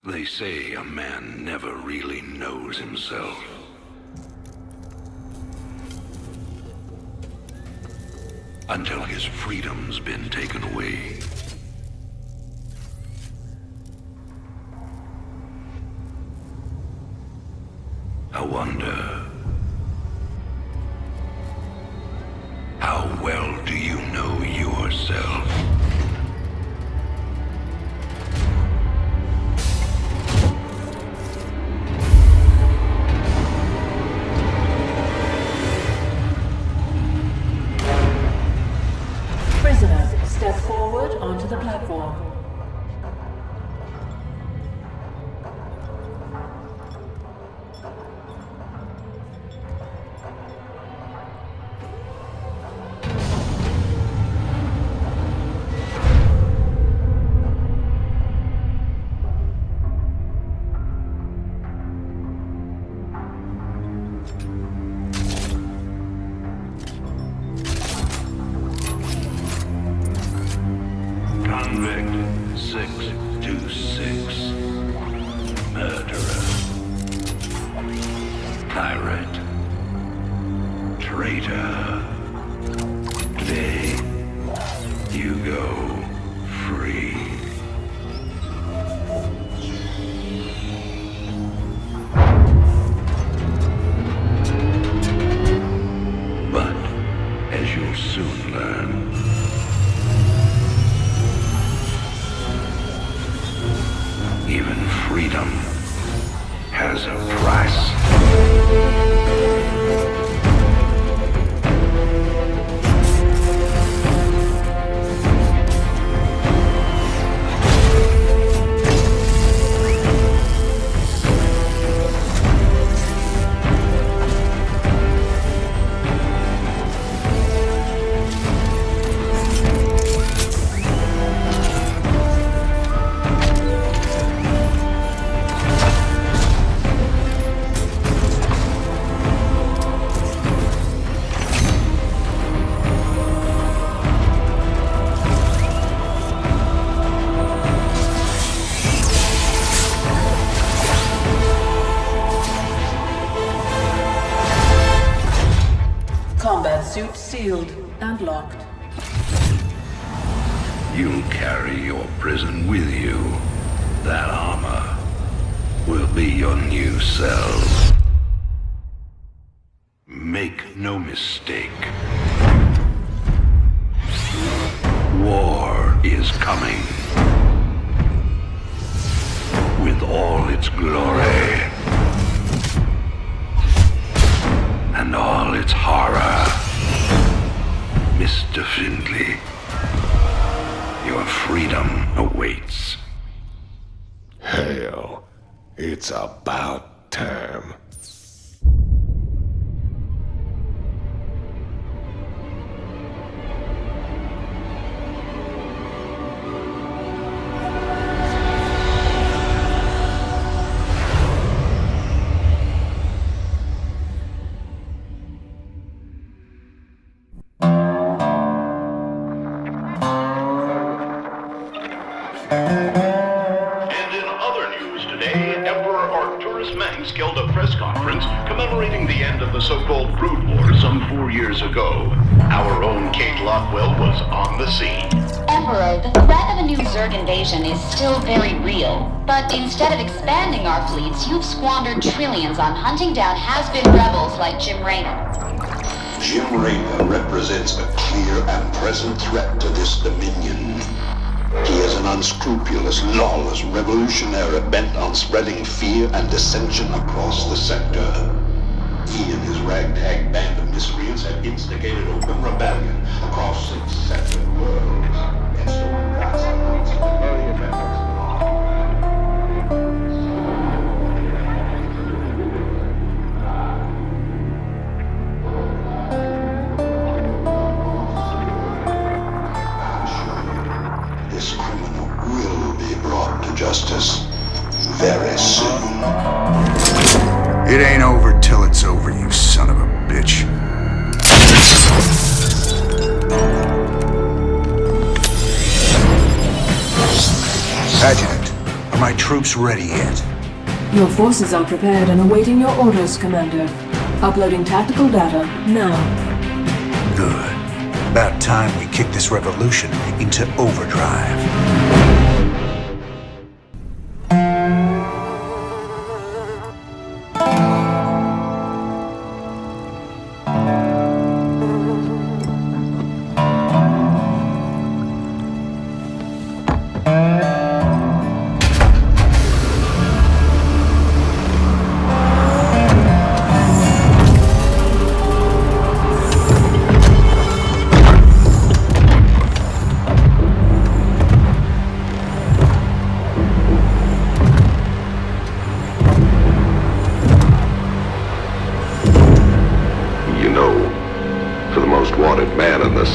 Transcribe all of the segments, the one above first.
They say a man never really knows himself. Until his freedom's been taken away. I wonder, how well do you know yourself? Step forward onto the platform. Convict 626. Murderer. Pirate. Traitor. Today, you go free. But, as you'll soon learn, even freedom has a price. Combat suit sealed and locked. You'll carry your prison with you. That armor will be your new cell. Make no mistake. War is coming. With all its glory. And all its horror. Mr. Findley, your freedom awaits. Hell, it's about time. And in other news today, Emperor Arcturus Mengsk held a press conference commemorating the end of the so-called Brood War some 4 years ago. Our own Kate Lockwell was on the scene. Emperor, the threat of a new Zerg invasion is still very real. But instead of expanding our fleets, you've squandered trillions on hunting down has-been rebels like Jim Raynor. Jim Raynor represents a clear and present threat to this dominion. He is an unscrupulous, lawless revolutionary bent on spreading fear and dissension across the sector. He and his ragtag band of miscreants have instigated open rebellion across 6 separate worlds. And so God's this criminal will be brought to justice very soon. It ain't over till it's over, you son of a bitch. Adjutant, are my troops ready yet? Your forces are prepared and awaiting your orders, Commander. Uploading tactical data now. Good. About time we kick this revolution into overdrive.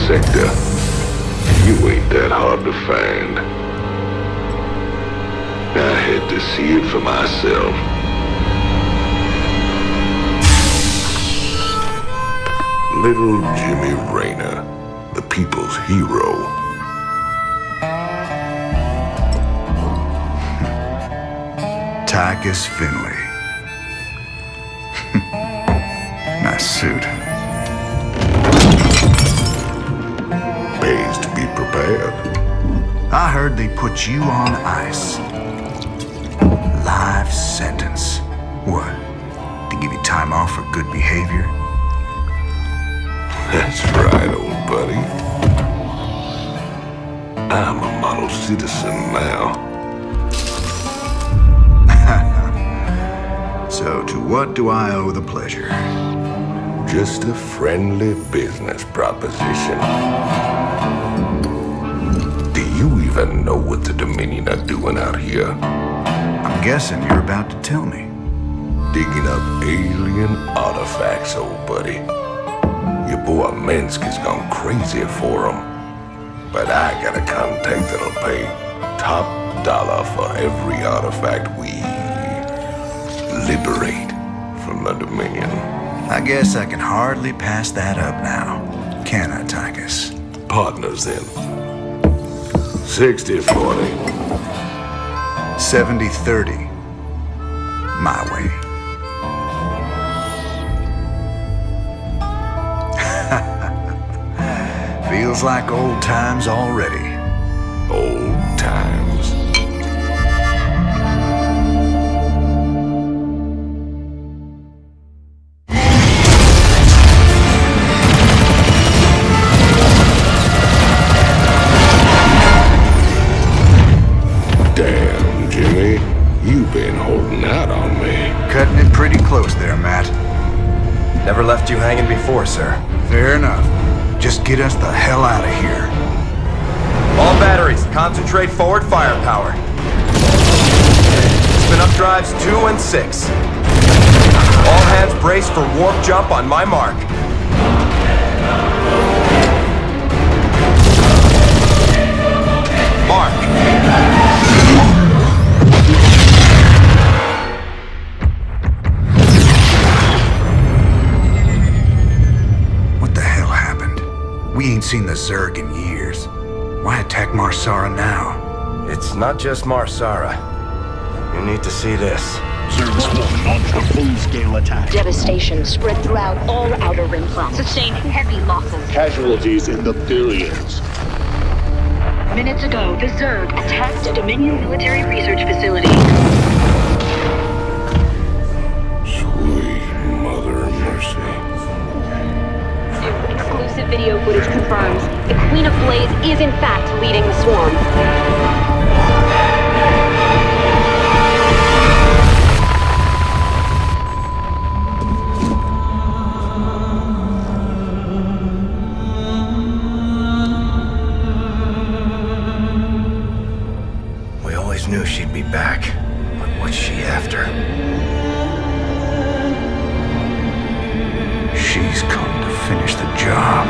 Sector. You ain't that hard to find. I had to see it for myself. Little Jimmy Rayner, the people's hero. Tychus Finley. Nice suit. Pays to be prepared. I heard they put you on ice. Life sentence. What? To give you time off for good behavior? That's right, old buddy. I'm a model citizen now. So to what do I owe the pleasure? Just a friendly business proposition. Do you even know what the Dominion are doing out here? I'm guessing you're about to tell me. Digging up alien artifacts, old buddy. Your boy Minsk has gone crazy for them. But I got a contact that'll pay top dollar for every artifact we liberate from the Dominion. I guess I can hardly pass that up now. Can I, Tychus? Partners then. 60-40. 70-30. My way. Feels like old times already. Old times. Damn, Jimmy. You've been holding out on me. Cutting it pretty close there, Matt. Never left you hanging before, sir. Fair enough. Just get us the hell out of here. All batteries, concentrate forward firepower. Spin up drives 2 and 6. All hands brace for warp jump on my mark. Mark. We ain't seen the Zerg in years. Why attack Marsara now? It's not just Marsara. You need to see this. Zerg Swarm launched a full-scale attack. Devastation spread throughout all Outer Rim planets. Sustained heavy losses. Casualties in the billions. Minutes ago, the Zerg attacked a Dominion military research facility. Sweet Mother of Mercy. Exclusive video footage confirms the Queen of Blaze is in fact leading the swarm. We always knew she'd be back, but what's she after? She's come to finish the job.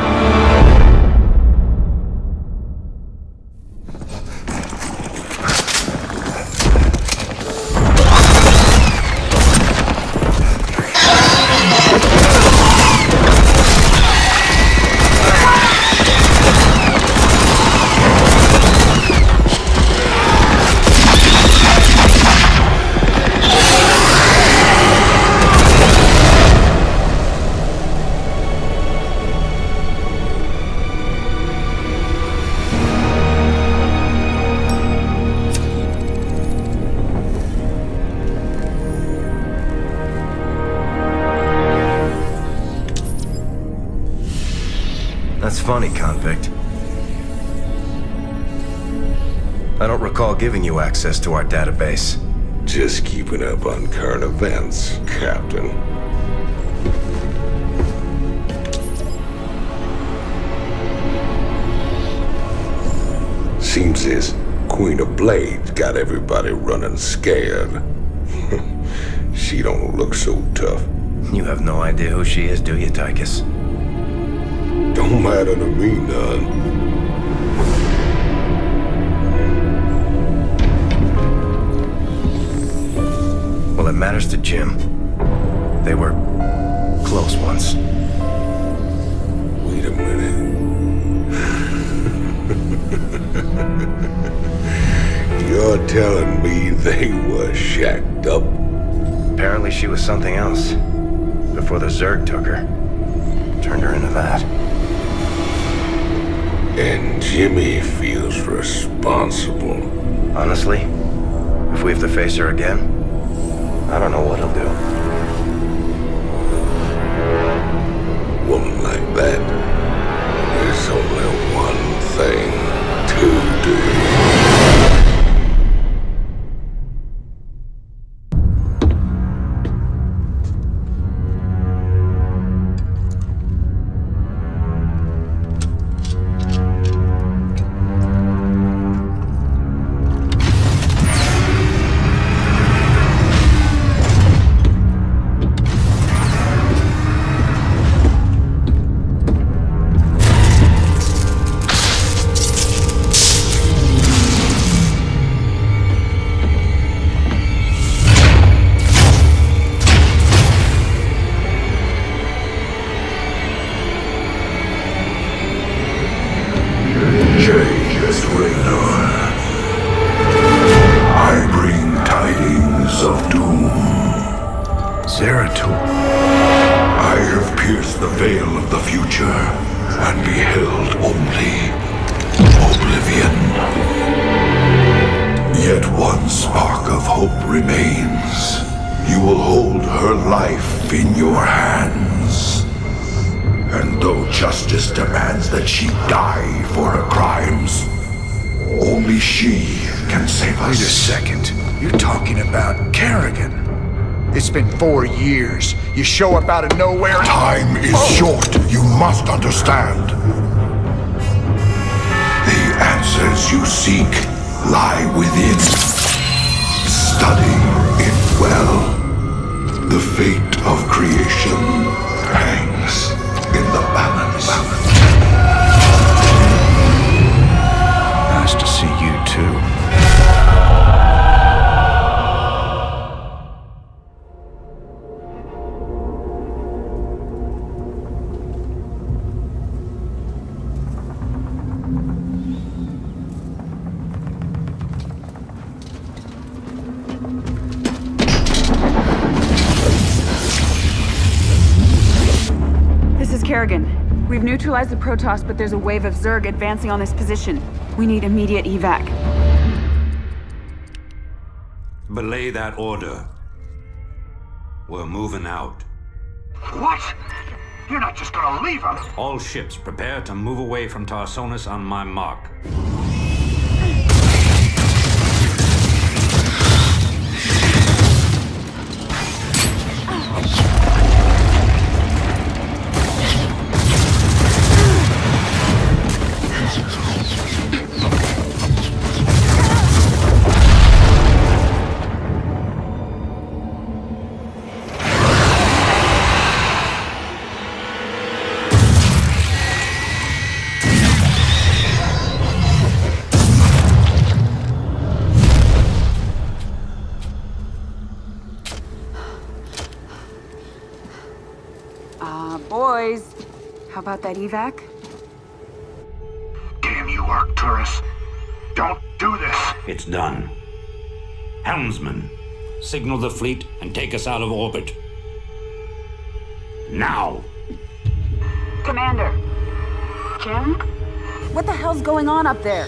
That's funny, convict. I don't recall giving you access to our database. Just keeping up on current events, Captain. Seems this Queen of Blades got everybody running scared. She don't look so tough. You have no idea who she is, do you, Tychus? Don't matter to me none. Well, it matters to Jim. They were close once. Wait a minute. You're telling me they were shacked up? Apparently she was something else. Before the Zerg took her. Turned her into that. And Jimmy feels responsible. Honestly, if we have to face her again, I don't know what he'll do. Woman like that, there's only one thing to do. You show up out of nowhere. Time is short. You must understand. The answers you seek lie within. Study it well. The fate of creation hangs in the balance. Nice to see you too. We've neutralized the Protoss, but there's a wave of Zerg advancing on this position. We need immediate evac. Belay that order. We're moving out. What? You're not just gonna leave us? All ships prepare to move away from Tarsonis on my mark. Boys, how about that evac? Damn you, Arcturus. Don't do this. It's done. Helmsman, signal the fleet and take us out of orbit. Now! Commander. Jim? What the hell's going on up there?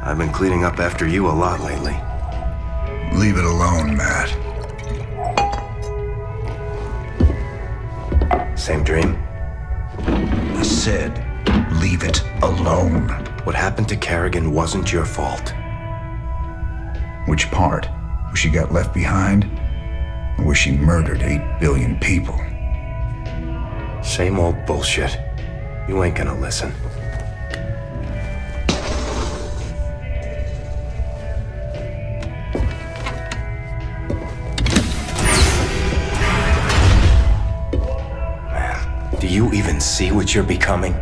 I've been cleaning up after you a lot lately. Leave it alone, Matt. Same dream? I said, leave it alone. What happened to Kerrigan wasn't your fault. Which part? Where she got left behind? Or where she murdered 8 billion people? Same old bullshit. You ain't gonna listen. Man, do you even see what you're becoming?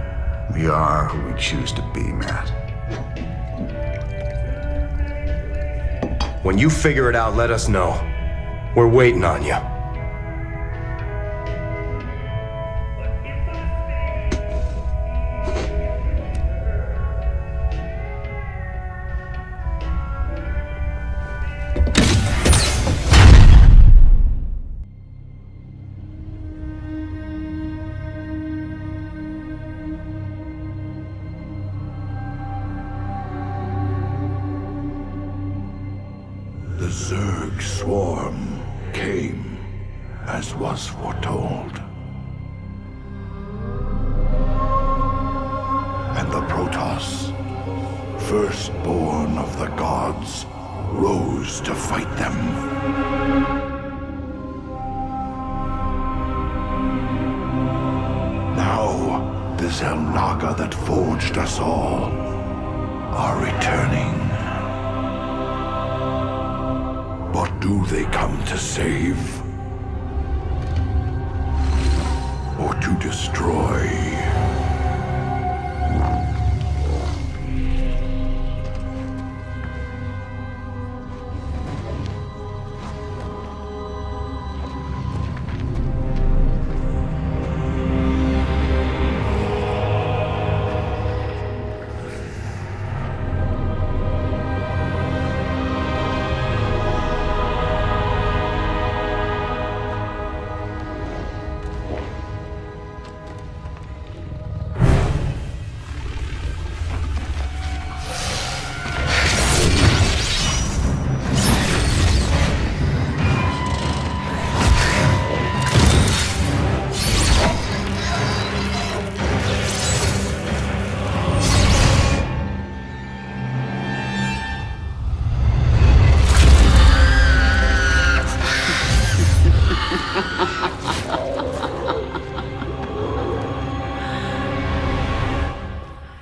We are who we choose to be, Matt. When you figure it out, let us know. We're waiting on you. The Zerg swarm came as was foretold. And the Protoss, firstborn of the gods, rose to fight them. Now, the Xel'Naga that forged us all are returning. But do they come to save? Or to destroy?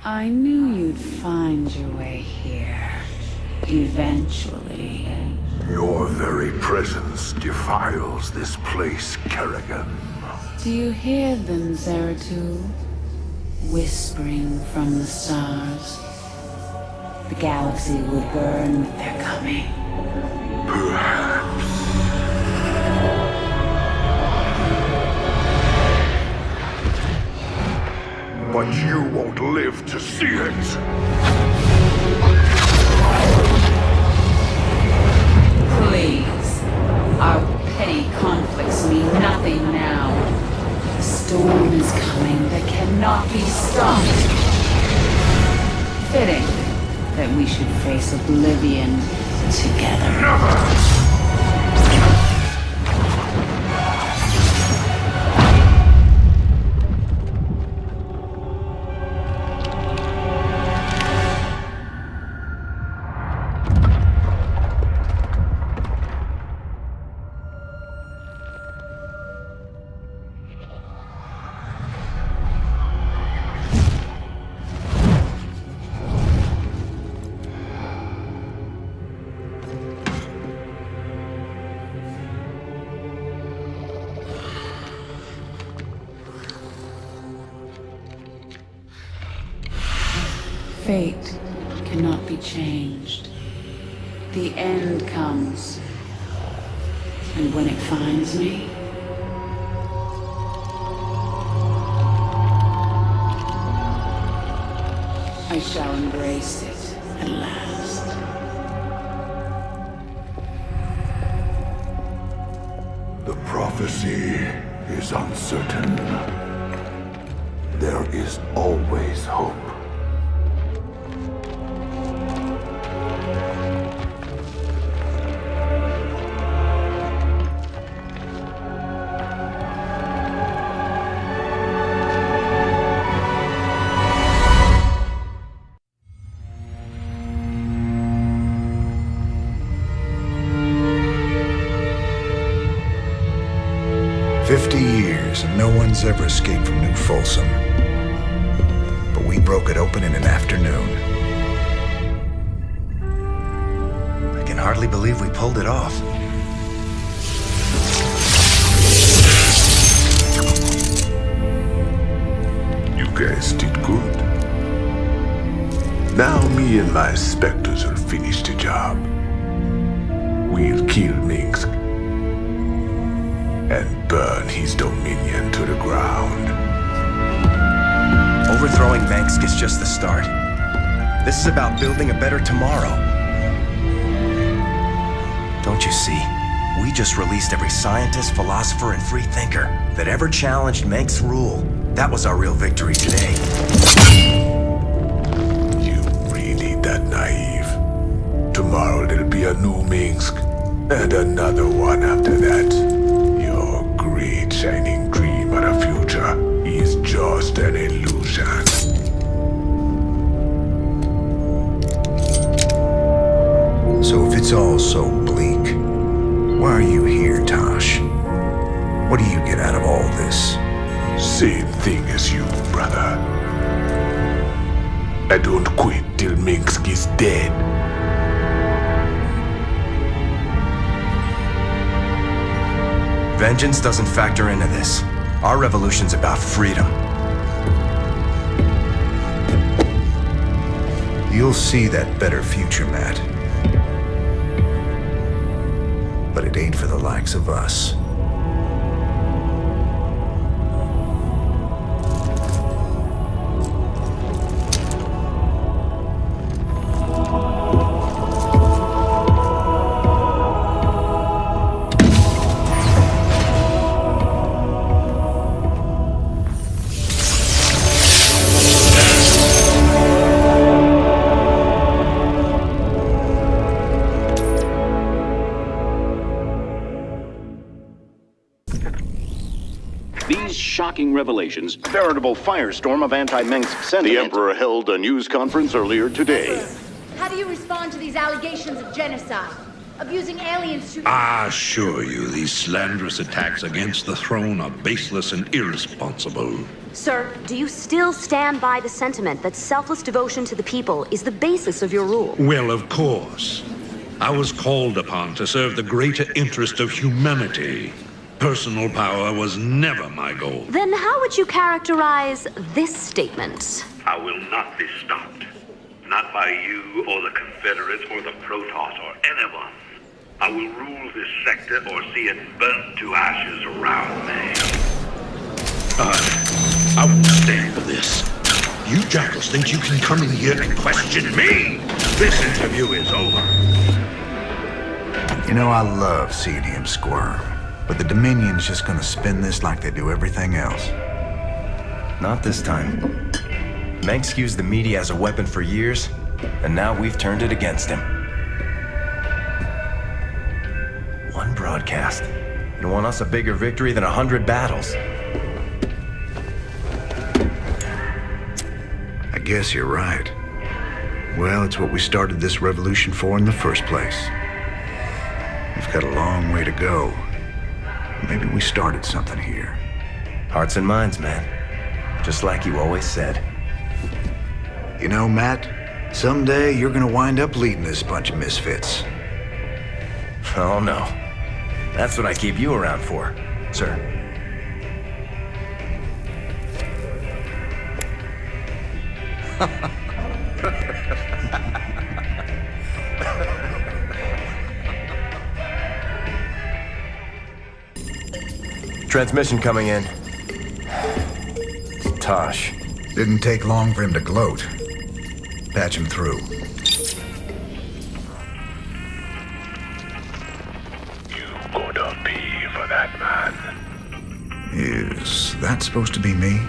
I knew you'd find your way here. Eventually. Your very presence defiles this place, Kerrigan. Do you hear them, Zeratul? Whispering from the stars. The galaxy will burn with their coming. Perhaps. But you won't live to see it. Please. Our petty conflicts mean nothing now. The storm is coming that cannot be stopped. Fitting that we should face oblivion together. Never! Fate cannot be changed. The end comes. And when it finds me, I shall embrace it at last. The prophecy is uncertain. There is always hope. one's ever escaped from New Folsom. But we broke it open in an afternoon. I can hardly believe we pulled it off. You guys did good. Now me and my Spectres will finish the job. We'll kill Minsk and burn his dominion to the ground. Overthrowing Minsk is just the start. This is about building a better tomorrow. Don't you see? We just released every scientist, philosopher, and free thinker that ever challenged Minsk's rule. That was our real victory today. You really that naive? Tomorrow there'll be a new Minsk, and another one after that. Your great shining dream of the future is just an illusion. So if it's all so bleak, why are you here, Tosh? What do you get out of all this? Same thing as you, brother. I don't quit till Minsk is dead. Vengeance doesn't factor into this. Our revolution's about freedom. You'll see that better future, Matt. But it ain't for the likes of us. Shocking revelations, veritable firestorm of anti-Minsk sentiment. The Emperor held a news conference earlier today. How do you respond to these allegations of genocide? Of using aliens to... I assure you, these slanderous attacks against the throne are baseless and irresponsible. Sir, do you still stand by the sentiment that selfless devotion to the people is the basis of your rule? Well, of course. I was called upon to serve the greater interest of humanity. Personal power was never my goal. Then how would you characterize this statement? I will not be stopped. Not by you or the Confederates or the Protoss or anyone. I will rule this sector or see it burnt to ashes around me. I won't stand for this. You jackals think you can come in here and question me? This interview is over. You know, I love seeing him squirm. But the Dominion's just gonna spin this like they do everything else. Not this time. Minsk used the media as a weapon for years, and now we've turned it against him. One broadcast. You want us a bigger victory than 100 battles. I guess you're right. Well, it's what we started this revolution for in the first place. We've got a long way to go. Maybe we started something here. Hearts and minds, man. Just like you always said. You know, Matt, someday you're gonna wind up leading this bunch of misfits. Oh, no. That's what I keep you around for, sir. Transmission coming in. Tosh. Didn't take long for him to gloat. Patch him through. You gonna pay for that, man. Is that supposed to be me?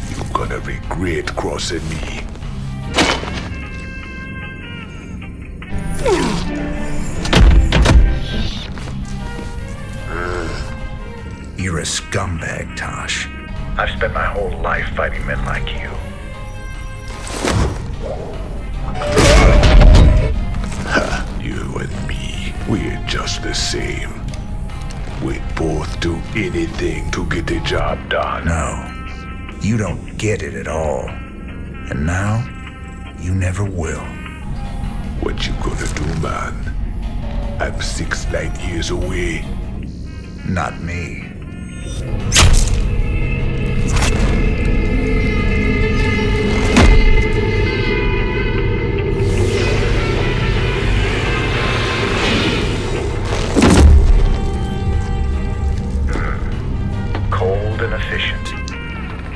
You're gonna regret crossing me. You're a scumbag, Tosh. I've spent my whole life fighting men like you. You and me, we're just the same. We both do anything to get the job done. No, you don't get it at all. And now, you never will. What you gonna do, man? I'm 6 light years away. Not me. Cold and efficient.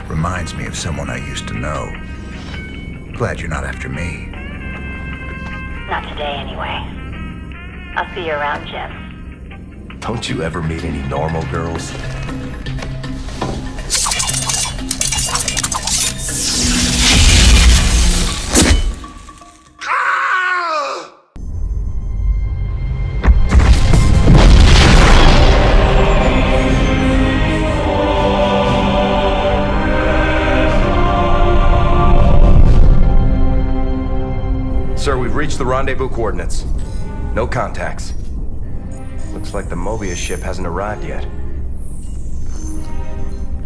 Reminds me of someone I used to know. Glad you're not after me. Not today, anyway. I'll see you around, Jim. Don't you ever meet any normal girls? Sir, we've reached the rendezvous coordinates. No contacts. Looks like the Mobius ship hasn't arrived yet.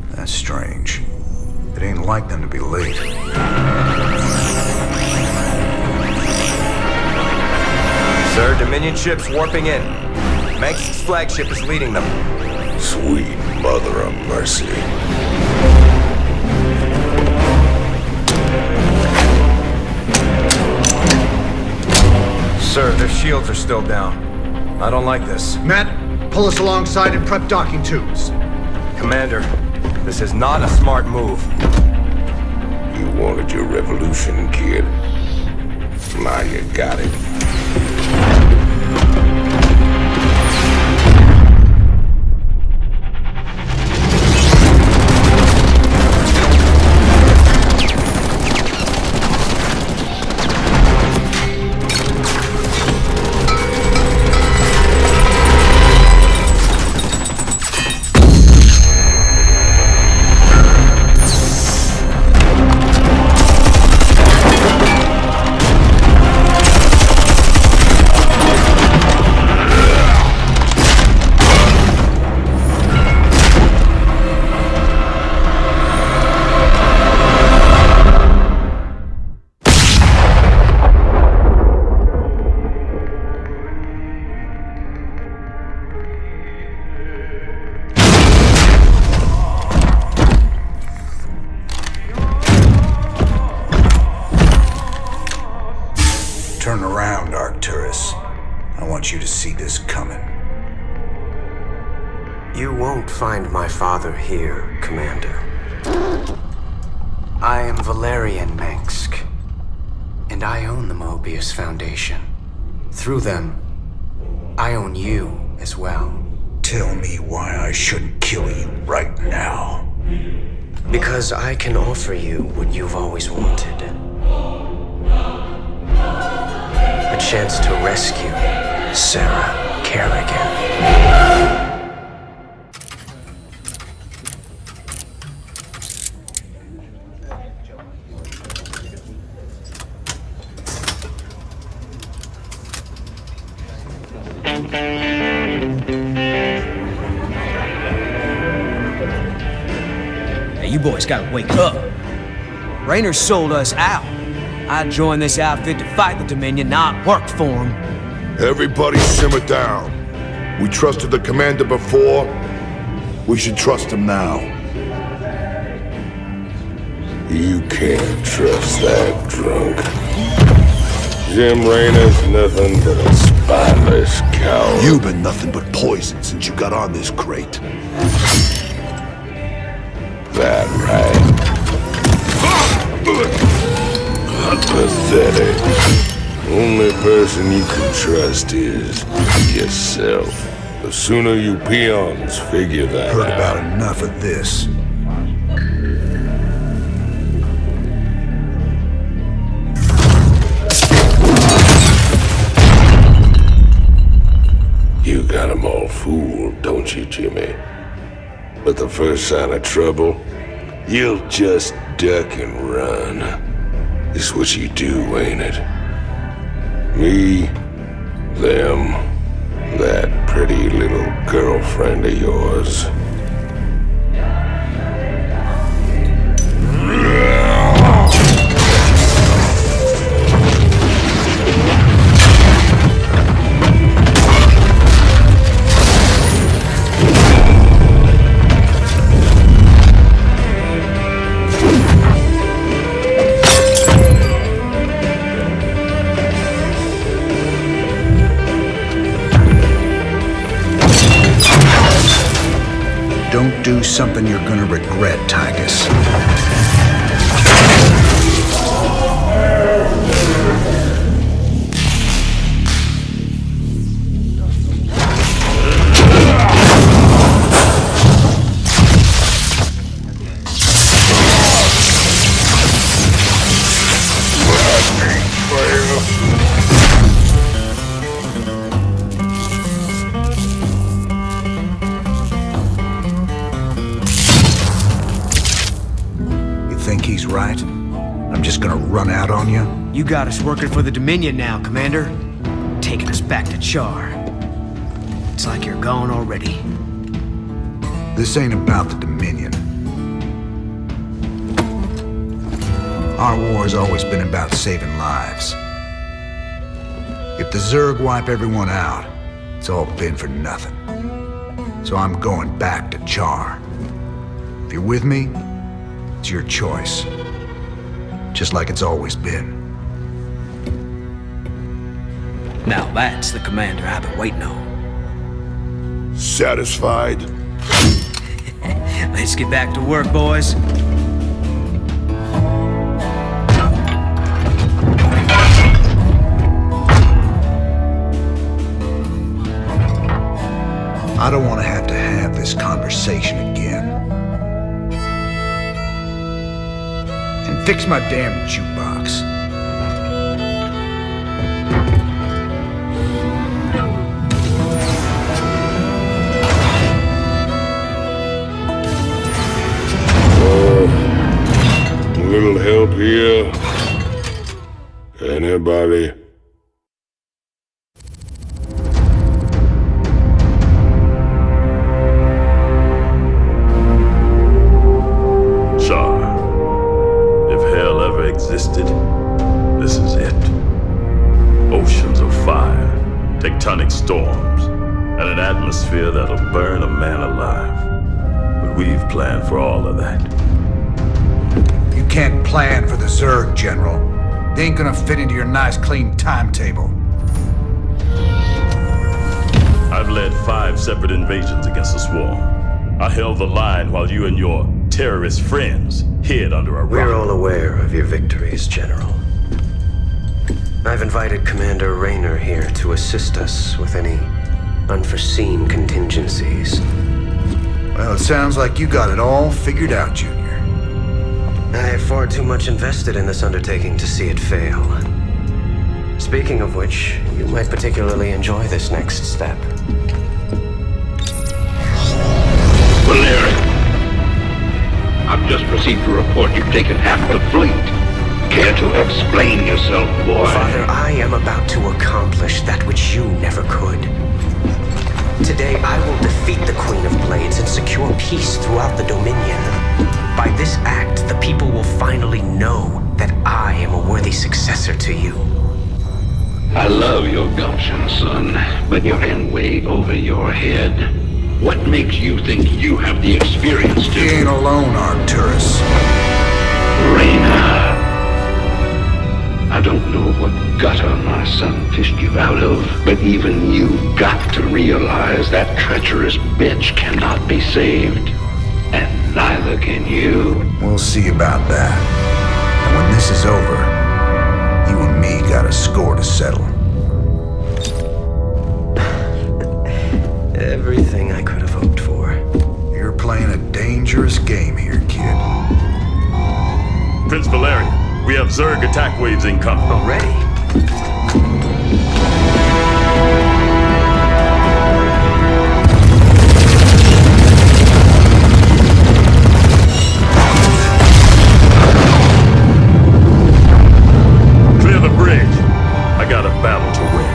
That's strange. It ain't like them to be late. Sir, Dominion ship's warping in. Mengsk's flagship is leading them. Sweet mother of mercy. Sir, their shields are still down. I don't like this. Matt, pull us alongside and prep docking tubes. Commander, this is not a smart move. You wanted your revolution, kid. Now you got it. Turn around, Arcturus. I want you to see this coming. You won't find my father here, Commander. I am Valerian Mengsk, and I own the Mobius Foundation. Through them, I own you as well. Tell me why I shouldn't kill you right now. Because I can offer you what you've always wanted. A chance to rescue Sarah Kerrigan. Hey, you boys gotta wake up. Raynor sold us out. I joined this outfit to fight the Dominion, not work for them. Everybody simmer down. We trusted the commander before. We should trust him now. You can't trust that drunk. Jim Raynor's nothing but a spineless coward. You've been nothing but poison since you got on this crate. That right? Pathetic. Only person you can trust is yourself. The sooner you peons figure that Heard out. about enough of this. You got 'em all fooled, don't you, Jimmy? But the first sign of trouble, you'll just duck and run. It's what you do, ain't it? Me, them, that pretty little girlfriend of yours. Don't do something you're gonna regret, Titus. Think he's right? I'm just gonna run out on you? You got us working for the Dominion now, Commander. Taking us back to Char. It's like you're gone already. This ain't about the Dominion. Our war's always been about saving lives. If the Zerg wipe everyone out, it's all been for nothing. So I'm going back to Char. If you're with me, it's your choice. Just like it's always been. Now that's the commander I've been waiting on. Satisfied? Let's get back to work, boys. I don't want to have this conversation again. And fix my damn jukebox. A little help here? Anybody? This is it. Oceans of fire, tectonic storms, and an atmosphere that'll burn a man alive. But we've planned for all of that. You can't plan for the Zerg, General. They ain't gonna fit into your nice, clean timetable. I've led 5 separate invasions against the Swarm. I held the line while you and your terrorist friends hid under a rock. We're all aware of your victories, General. I've invited Commander Raynor here to assist us with any unforeseen contingencies. Well, it sounds like you got it all figured out, Junior. I have far too much invested in this undertaking to see it fail. Speaking of which, you might particularly enjoy this next step. Valerian, I've just received a report you've taken half the fleet. Care to explain yourself, boy? Father, I am about to accomplish that which you never could. Today, I will defeat the Queen of Blades and secure peace throughout the Dominion. By this act, the people will finally know that I am a worthy successor to you. I love your gumption, son, but you're in way over your head. What makes you think you have the experience to... You ain't alone, Arcturus. Raynor. I don't know what gutter my son fished you out of, but even you've got to realize that treacherous bitch cannot be saved. And neither can you. We'll see about that. And when this is over, you and me got a score to settle. Everything I could have hoped for. You're playing a dangerous game here, kid. Prince Valerian, we have Zerg attack waves incoming. Already? Clear the bridge. I got a battle to win.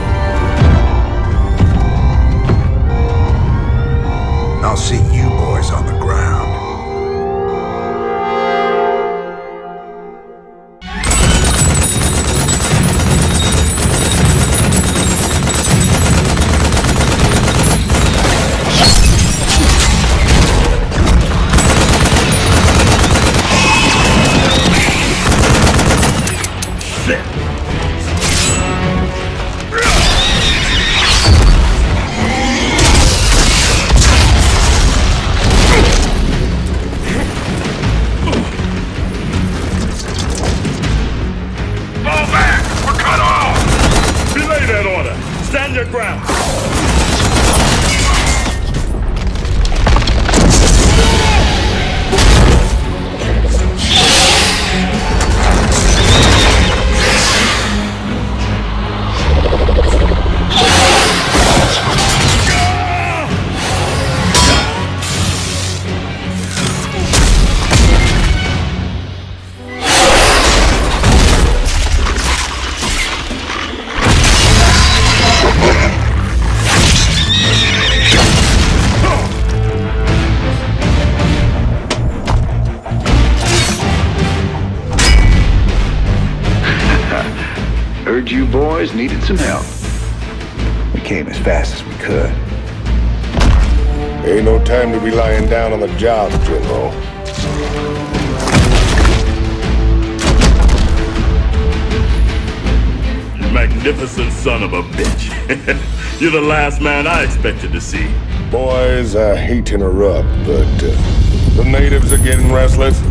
boys needed some help. We came as fast as we could. Ain't no time to be lying down on the job, General. You magnificent son of a bitch. You're the last man I expected to see. Boys, I hate to interrupt, but the natives are getting restless.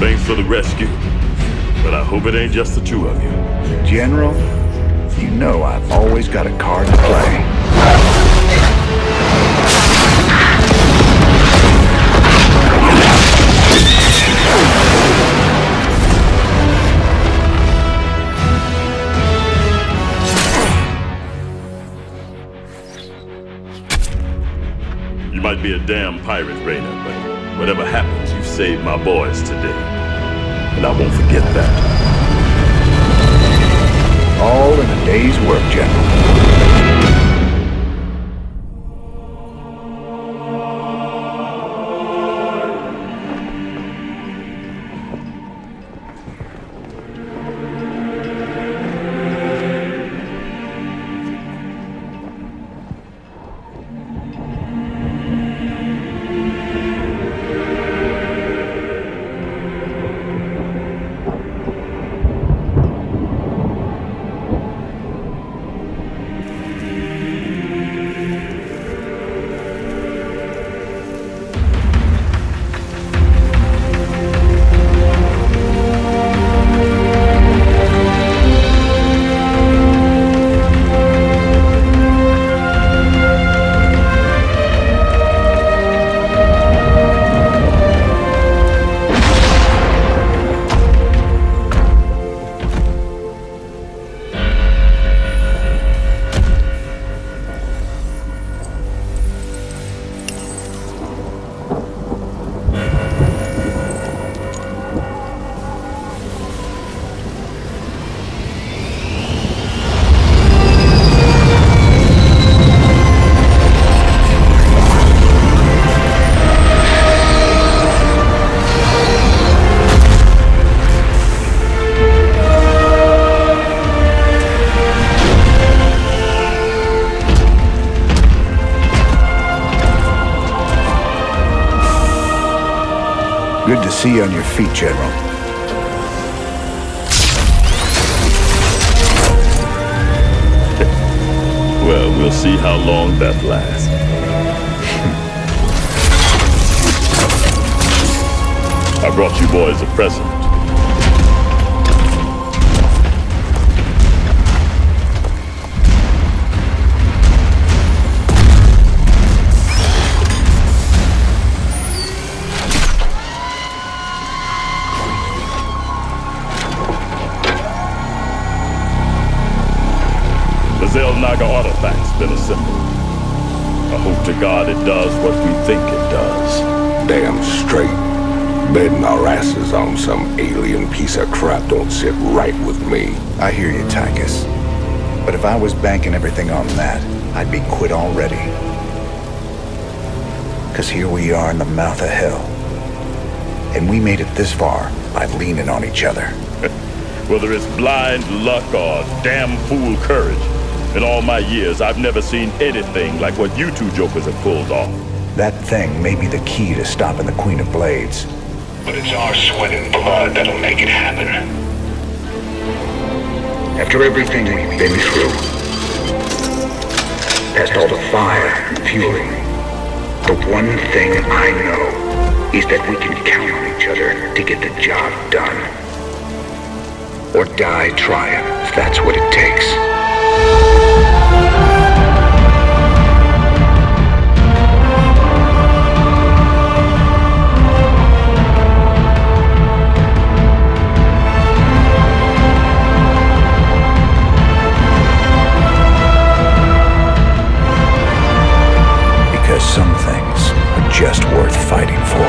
Thanks for the rescue, but I hope it ain't just the two of you. General, you know I've always got a card to play. You might be a damn pirate, Raynor, but whatever happens, you've saved my boys today. And I won't forget that. All in a day's work, General. Good to see you on your feet, General. Well, we'll see how long that lasts. I brought you boys a present. Naga artifact's been assembled. I hope to God it does what we think it does. Damn straight. Betting our asses on some alien piece of crap don't sit right with me. I hear you, Tychus. But if I was banking everything on that, I'd be quit already. 'Cause here we are in the mouth of hell. And we made it this far by leaning on each other. Whether it's blind luck or damn fool courage, in all my years, I've never seen anything like what you two jokers have pulled off. That thing may be the key to stopping the Queen of Blades. But it's our sweat and blood that'll make it happen. After everything we've been through, past all the fire and fury, the one thing I know is that we can count on each other to get the job done. Or die trying, if that's what it takes. Because some things are just worth fighting for.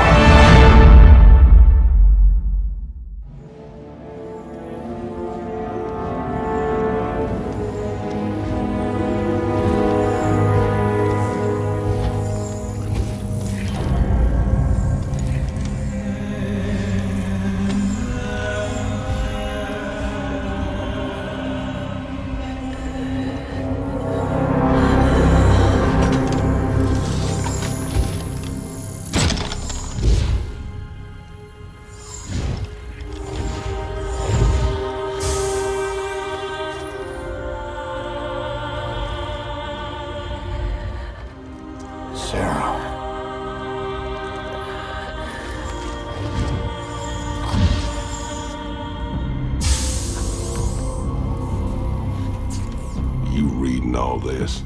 you reading all this?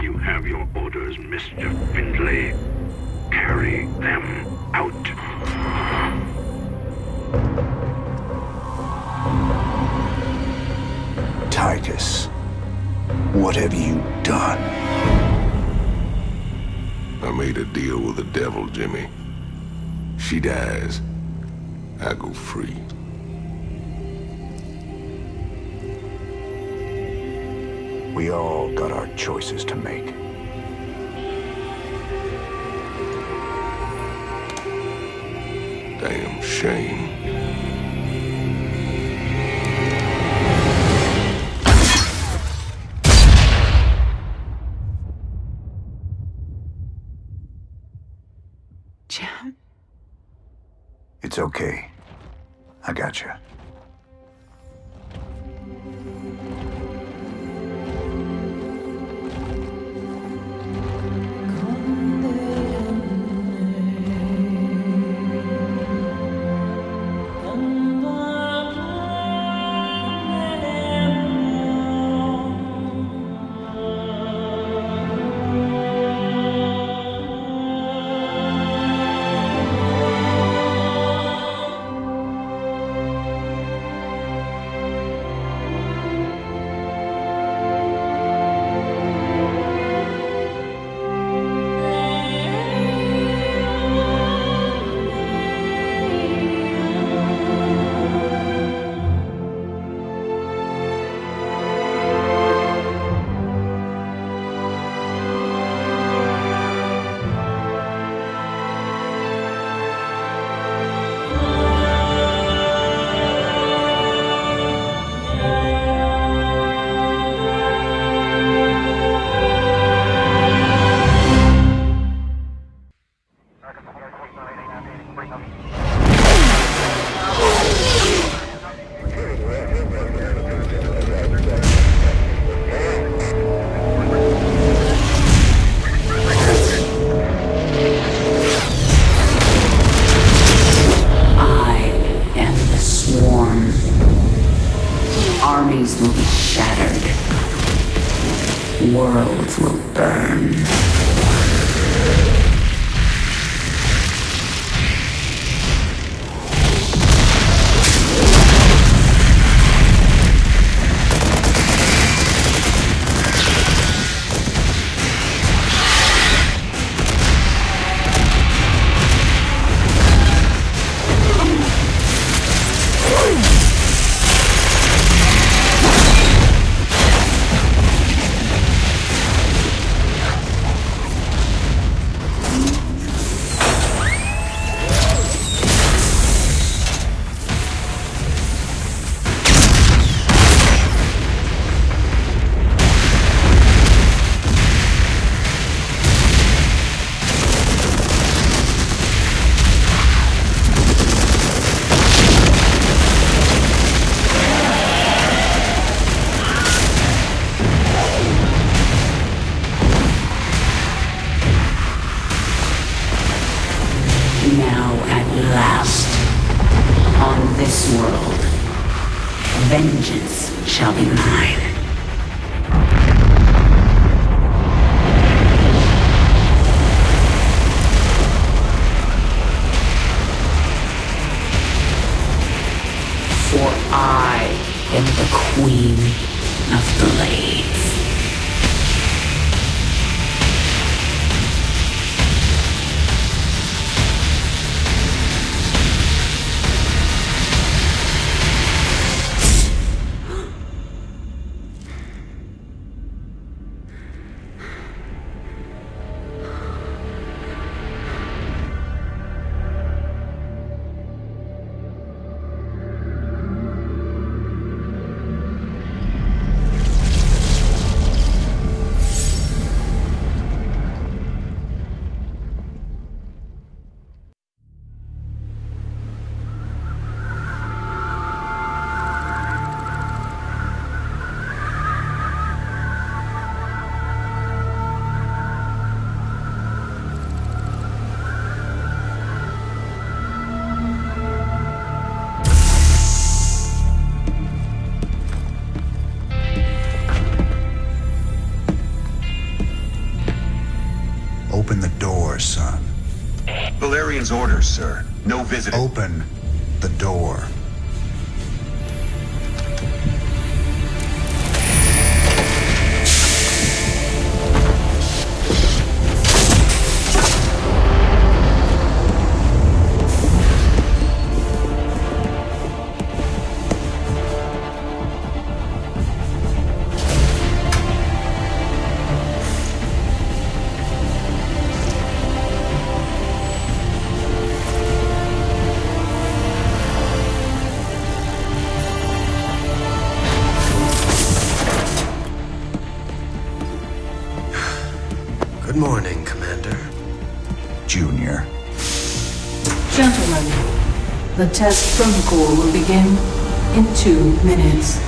You have your orders, Mr. Findlay. Carry them out. Titus, what have you done? I made a deal with the devil, Jimmy. She dies, I go free. We all got our choices to make. Damn shame. Jim? It's okay. I got you. Armies will be shattered. Worlds will burn. Now at last, on this world, vengeance shall be mine. For I am the Queen of Blades. Valerian's orders, sir. No visiting. Open the door. Good morning, Commander. Junior. Gentlemen, the test protocol will begin in 2 minutes.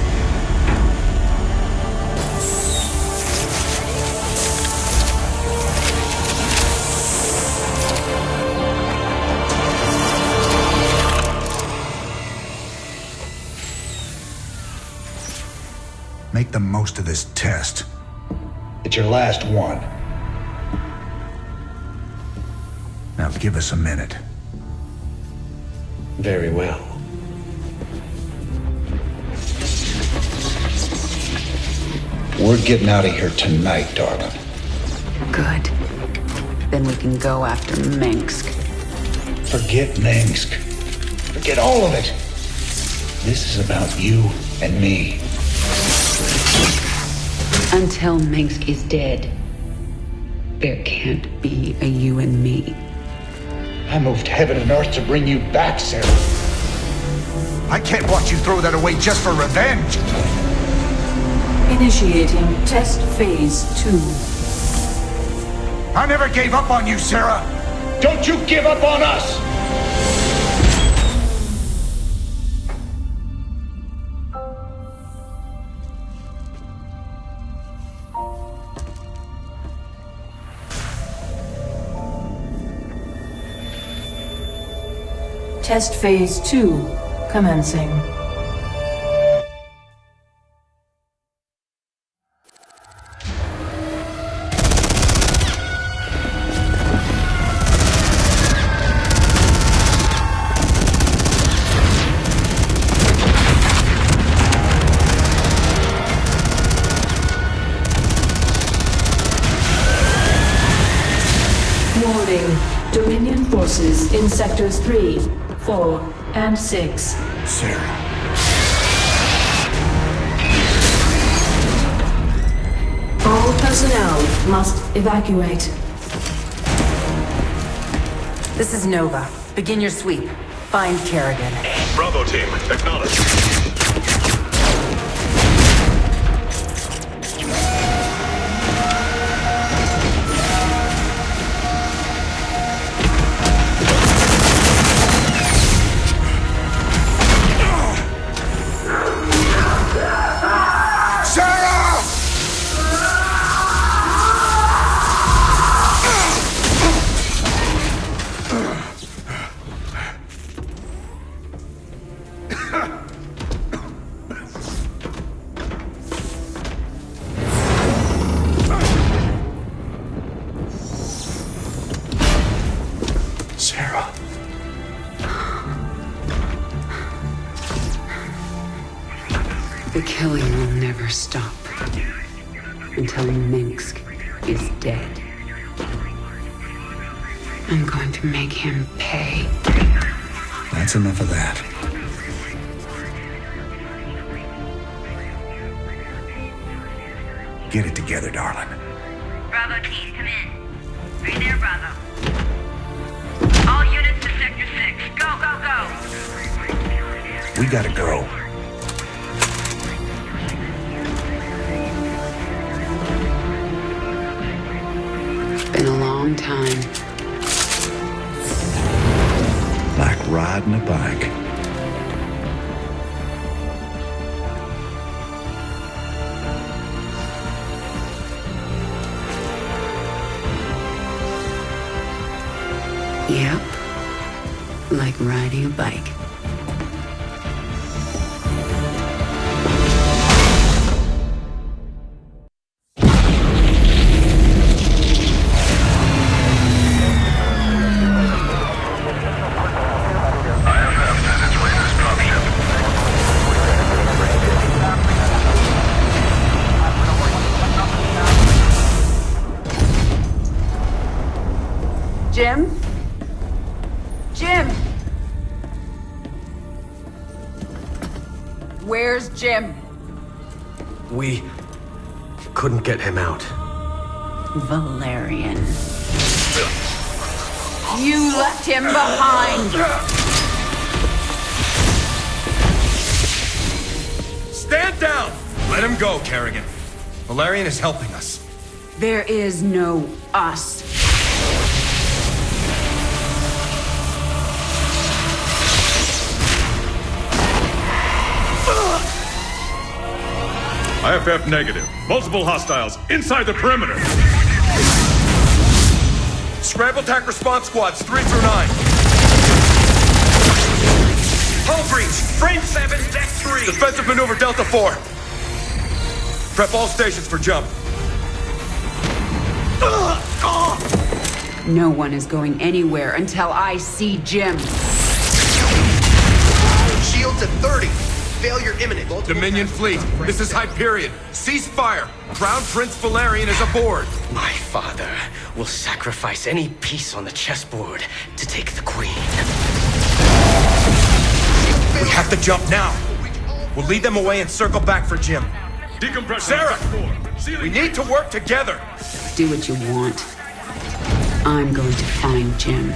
Make the most of this test. It's your last one. Now give us a minute. Very well. We're getting out of here tonight, darling. Good. Then we can go after Minsk. Forget Minsk. Forget all of it. This is about you and me. Until Minsk is dead, there can't be a you and me. I moved heaven and earth to bring you back, Sarah. I can't watch you throw that away just for revenge. Initiating test phase 2. I never gave up on you, Sarah. Don't you give up on us! Test phase 2 commencing. Warning. Dominion forces in sectors 3, 4, and 6. Sarah. All personnel must evacuate. This is Nova. Begin your sweep. Find Kerrigan. Bravo team, acknowledge. Sarah. The killing will never stop until Minsk is dead. I'm going to make him pay. That's enough of that. Get it together, darling. Bravo team, come in. Right there, Bravo. All units to Sector 6. Go, go, go! We gotta go. It's been a long time. Like riding a bike. Yep. Like riding a bike. Jim? We couldn't get him out. Valerian. You left him behind! Stand down! Let him go, Kerrigan. Valerian is helping us. There is no us. IFF negative. Multiple hostiles inside the perimeter. Scramble attack response squads 3 through 9. Hull breach! Frame 7, deck 3! Defensive maneuver Delta 4. Prep all stations for jump. No one is going anywhere until I see Jim. Shields at 30. Failure imminent. Dominion fleet, this is Hyperion. Cease fire. Crown Prince Valerian is aboard. My father will sacrifice any piece on the chessboard to take the queen. We have to jump now. We'll lead them away and circle back for Jim. Decompression. Sarah! We need to work together. Do what you want. I'm going to find Jim.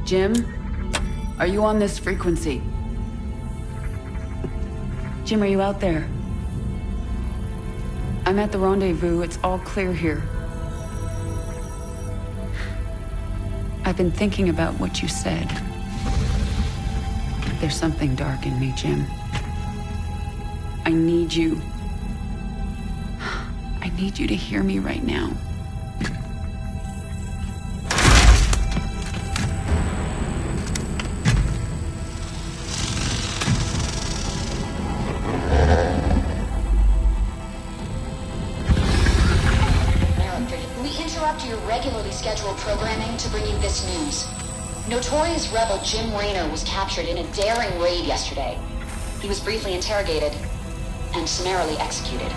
Jim, are you on this frequency? Jim, are you out there? I'm at the rendezvous. It's all clear here. I've been thinking about what you said. There's something dark in me, Jim. I need you. I need you to hear me right now. Scheduled programming to bring you this news. Notorious rebel Jim Raynor was captured in a daring raid yesterday. He was briefly interrogated and summarily executed.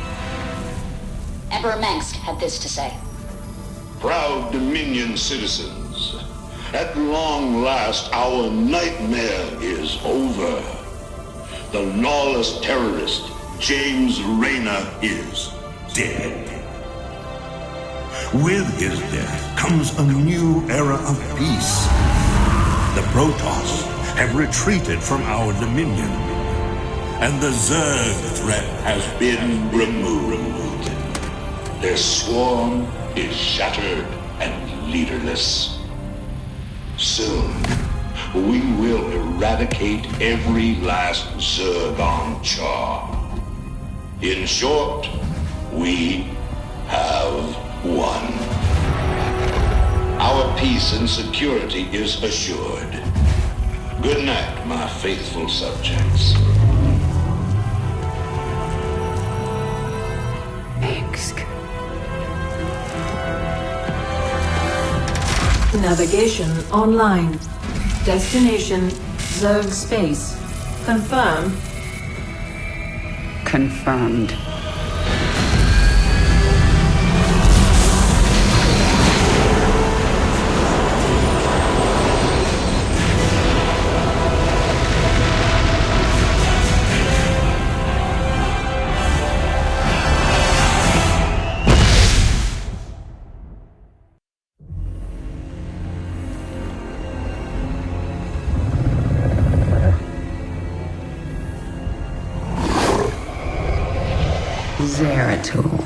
Emperor Mengsk had this to say. Proud Dominion citizens, at long last our nightmare is over. The lawless terrorist James Raynor is dead. With his death comes a new era of peace. The Protoss have retreated from our dominion, and the Zerg threat has been removed. Their swarm is shattered and leaderless. Soon, we will eradicate every last Zerg on Char. In short, we have won. Our peace and security is assured. Good night, my faithful subjects. Mengsk. Navigation online. Destination Zerg space. Confirm. Confirmed. Zeratul.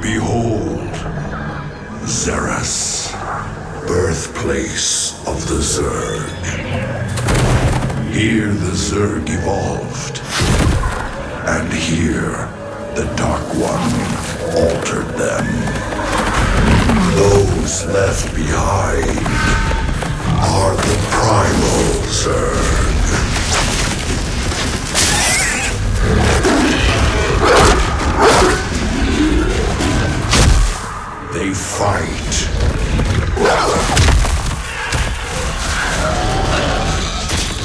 Behold, Xeris, birthplace of the Zerg. Here the Zerg evolved, and here the Dark One altered them. Those left behind are the primal Zerg. They fight.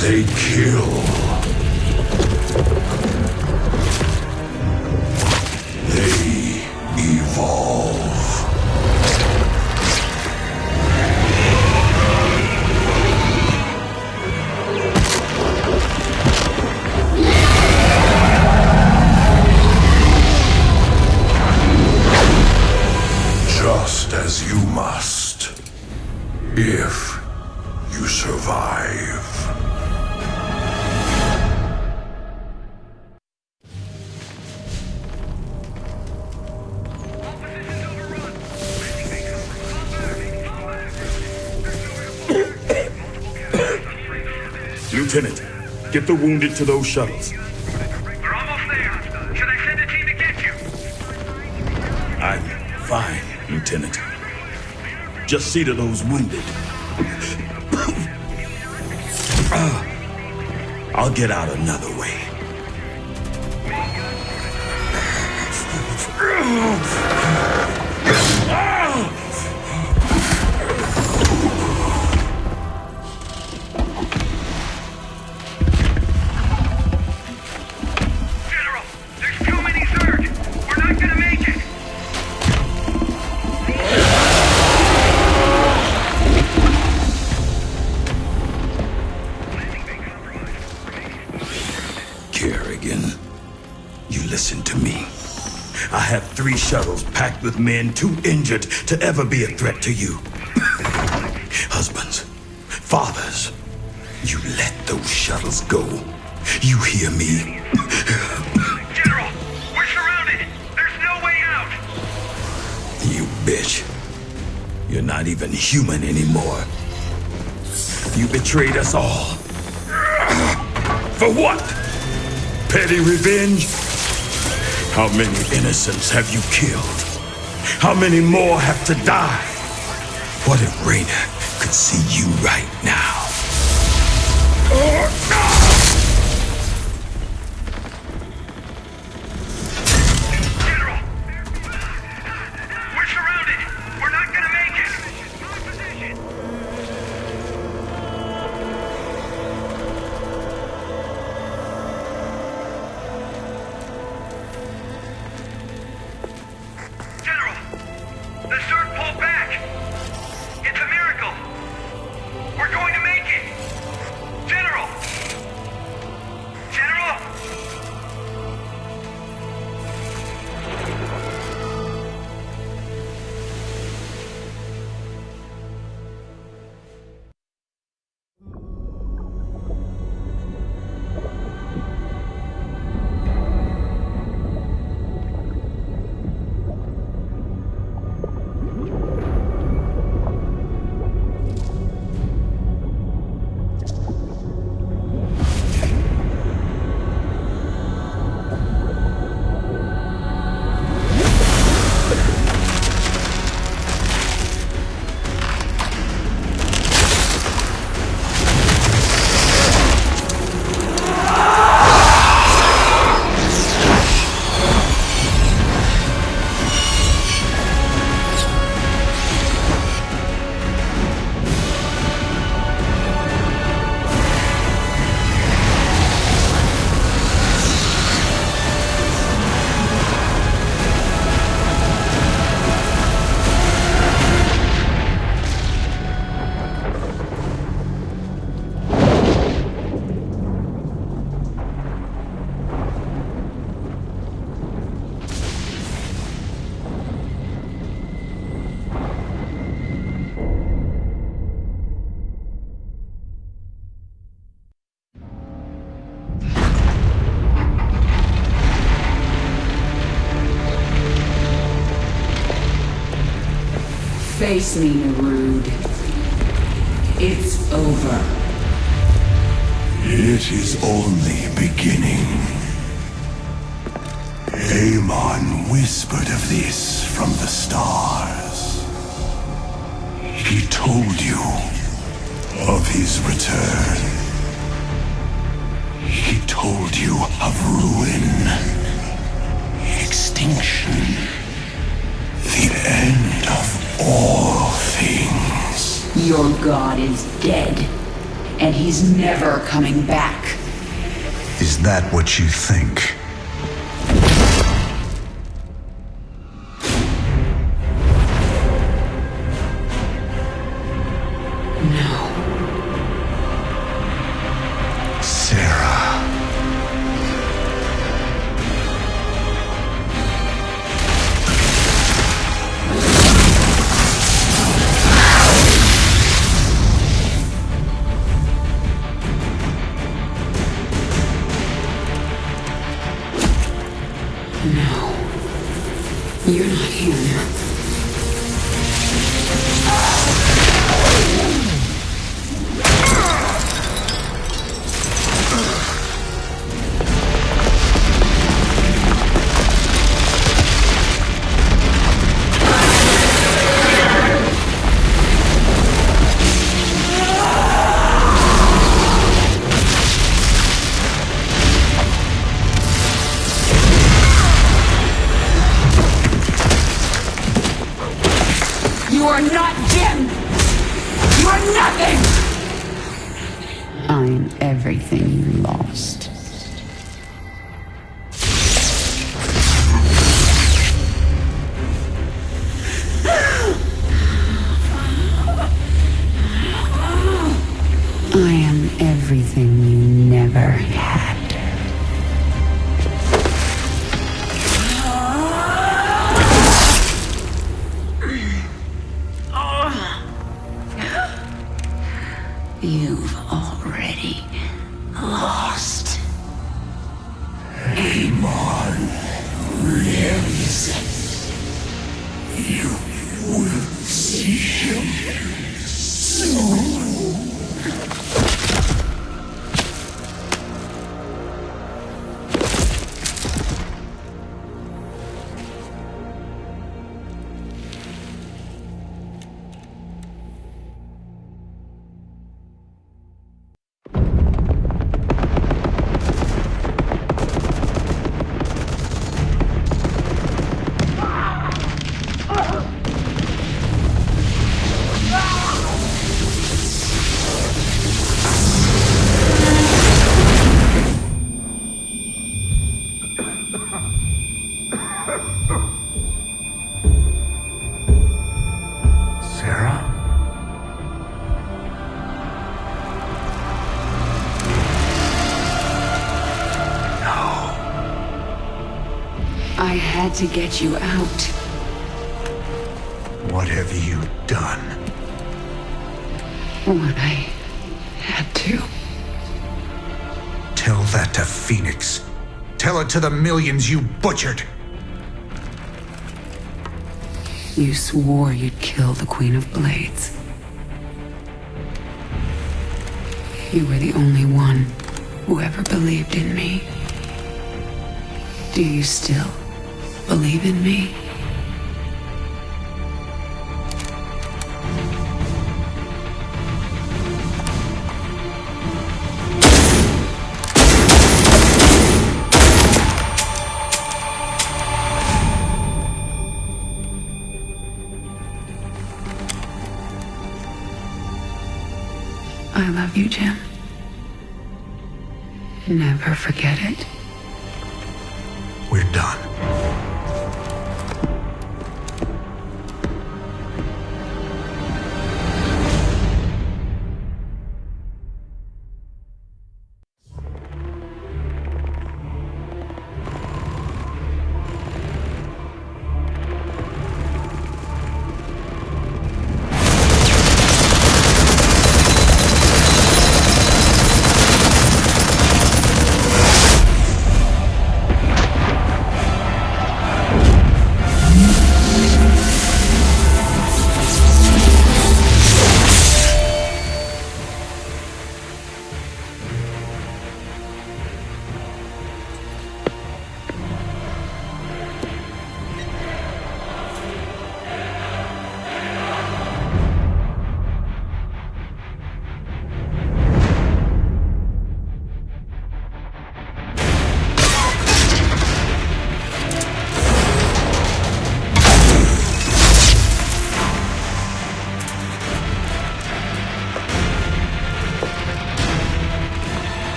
They kill. They evolve. Just as you must, if you survive. Lieutenant, get the wounded to those shuttles. We're almost there. Should I send a team to get you? I'm fine, Lieutenant. Just see to those wounded. I'll get out another way. General, there's too many Zerg. We're not gonna make it. Kerrigan, you listen to me. I have 3 shuttles packed with men too injured to ever be a threat to you. Husbands, fathers, you let those shuttles go. You hear me? General, we're surrounded. There's no way out. You bitch. You're not even human anymore. You betrayed us all. For what? Petty revenge? How many innocents have you killed? How many more have to die? What if Raynor could see you right now? General, we're surrounded. We're not gonna make it. General, the Zerg pulled back. It's a miracle. We're going to make it. General, Face me, Rude. It's over. It is only beginning. Amon whispered of this from the stars. He told you of his return. He told you of ruin, extinction, the end of all things. Your god is dead, and he's never coming back. Is that what you think? No. Sarah. You're not him. You are not Jim! You are nothing! I'm everything you lost. I am everything you never had. You've already lost. Amon lives. You will see him soon. I had to get you out. What have you done? What I had to. Tell that to Phoenix. Tell it to the millions you butchered. You swore you'd kill the Queen of Blades. You were the only one who ever believed in me. Do you still believe in me? I love you, Jim. Never forget it. We're done.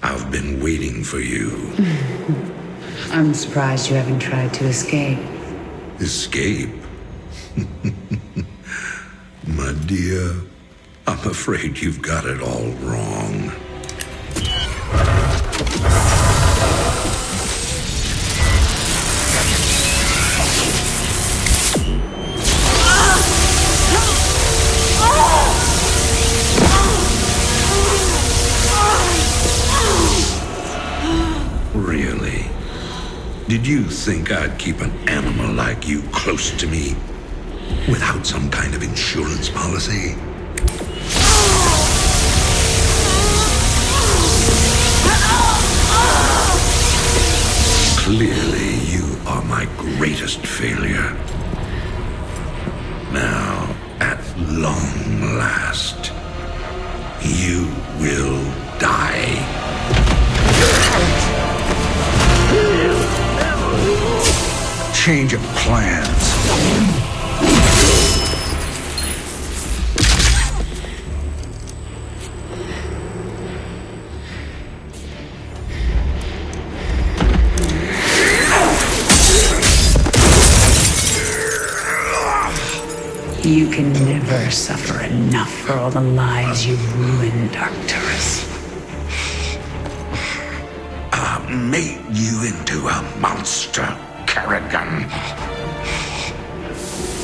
I've been waiting for you. I'm surprised you haven't tried to escape. Escape? My dear, I'm afraid you've got it all wrong. Really? Did you think I'd keep an animal like you close to me without some kind of insurance policy? Clearly, you are my greatest failure. Now, at long last, you will die. Change of plans. You can never suffer enough for all the lives you've ruined, Arcturus. I made you into a monster, Kerrigan.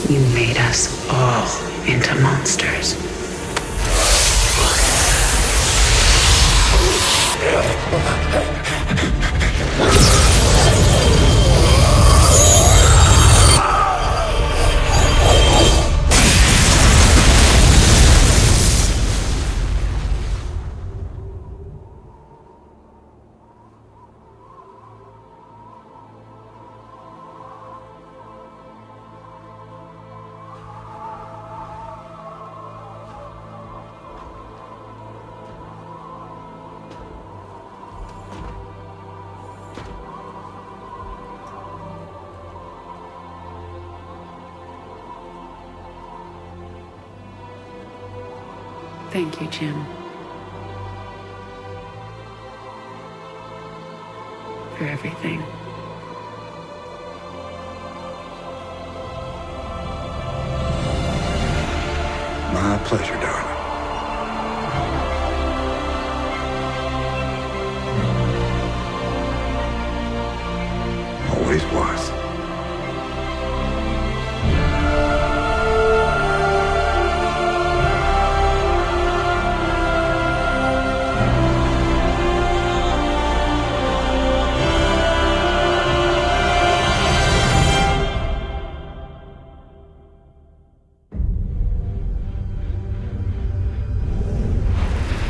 You made us all into monsters. Thank you, Jim. For everything. My pleasure, darling. Always was.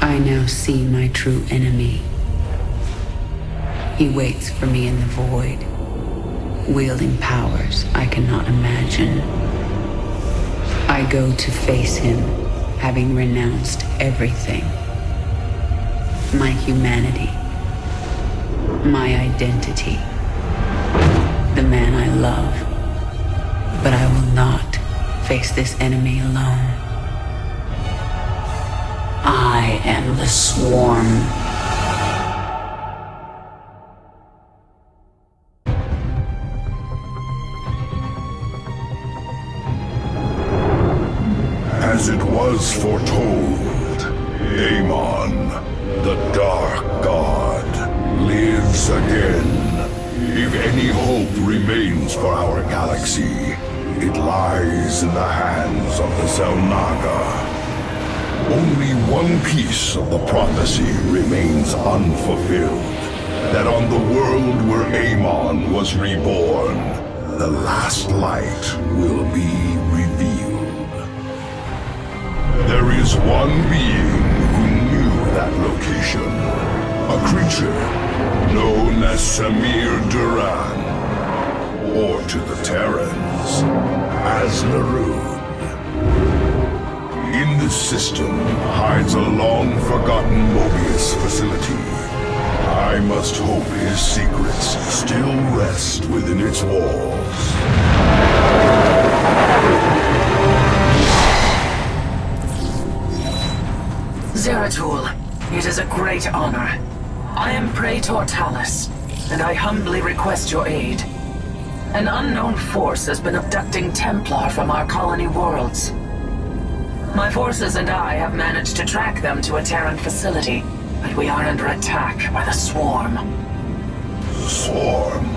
I now see my true enemy. He waits for me in the void, wielding powers I cannot imagine. I go to face him, having renounced everything. My humanity, my identity, the man I love. But I will not face this enemy alone. I am the swarm. As it was foretold, Amon, the Dark God, lives again. If any hope remains for our galaxy, it lies in the hands of the Zelnaga. Only one piece of the prophecy remains unfulfilled. That on the world where Amon was reborn, the last light will be revealed. There is one being who knew that location. A creature known as Samir Duran, or to the Terrans, as Naroon. In this system hides a long-forgotten Mobius facility. I must hope his secrets still rest within its walls. Zeratul, it is a great honor. I am Praetor Talus, and I humbly request your aid. An unknown force has been abducting Templar from our colony worlds. My forces and I have managed to track them to a Terran facility, but we are under attack by the Swarm. Swarm?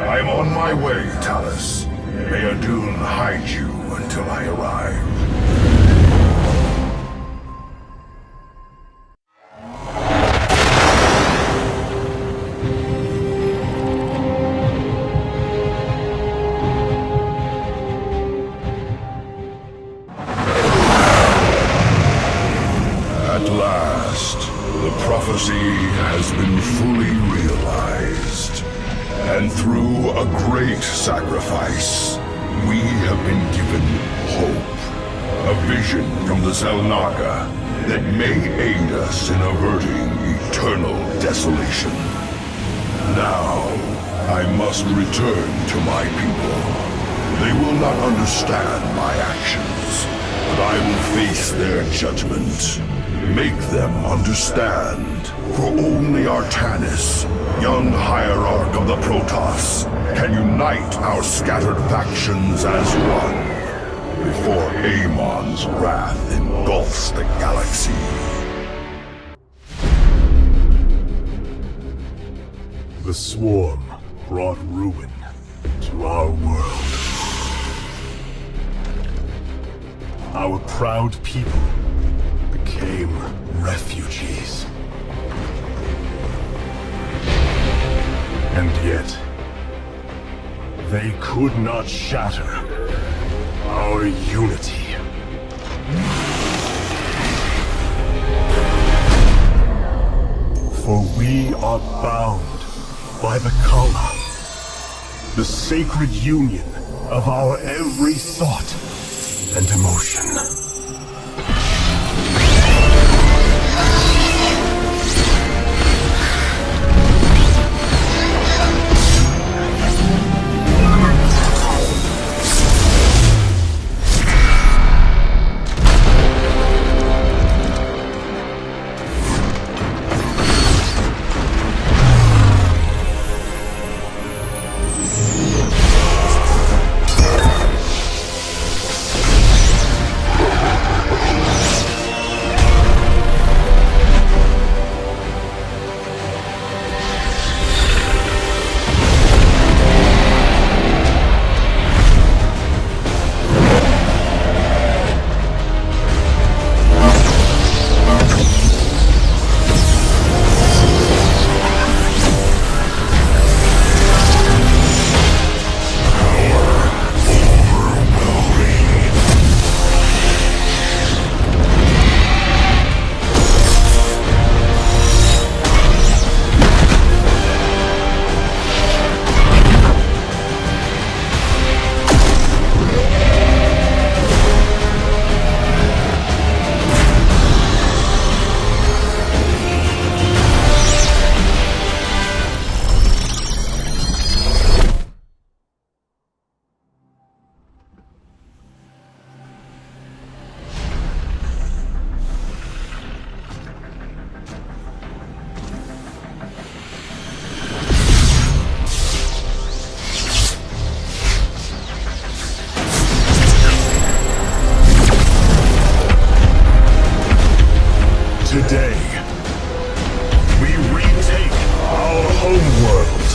I'm on my way, Talus. May Adun hide you until I arrive. At last, the prophecy has been fully realized. And through a great sacrifice, we have been given hope. A vision from the Zelnaga that may aid us in averting eternal desolation. Now, I must return to my people. They will not understand my actions, but I will face their judgment. Make them understand, for only Artanis, young hierarch of the Protoss, can unite our scattered factions as one, before Amon's wrath engulfs the galaxy. The Swarm brought ruin to our world. Our proud people became refugees. And yet, they could not shatter our unity. For we are bound by the Kala, the sacred union of our every thought and emotion. Today, we retake our homeworld,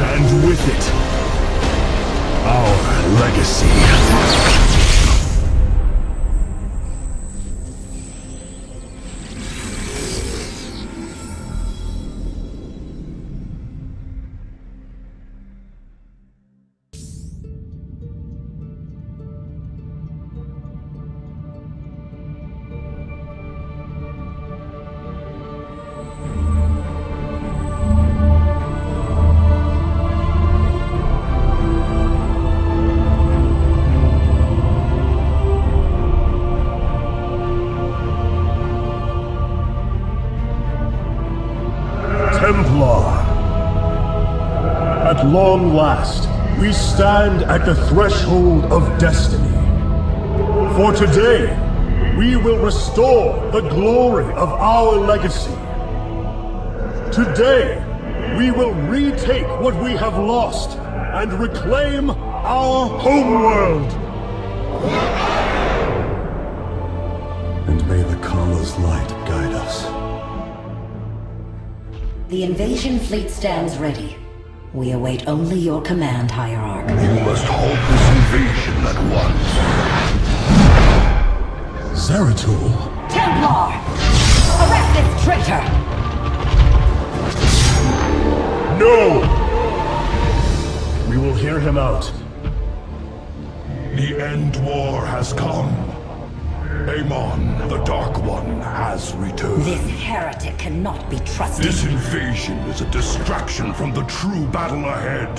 and with it, our legacy. Templar. At long last, we stand at the threshold of destiny. For today, we will restore the glory of our legacy. Today, we will retake what we have lost and reclaim our homeworld. And may the Kala's light guide us. The invasion fleet stands ready. We await only your command, Hierarch. You must halt this invasion at once. Zeratul? Templar! Arrest this traitor! No! We will hear him out. The end war has come. Amon, the Dark One, has returned. This heretic cannot be trusted. This invasion is a distraction from the true battle ahead.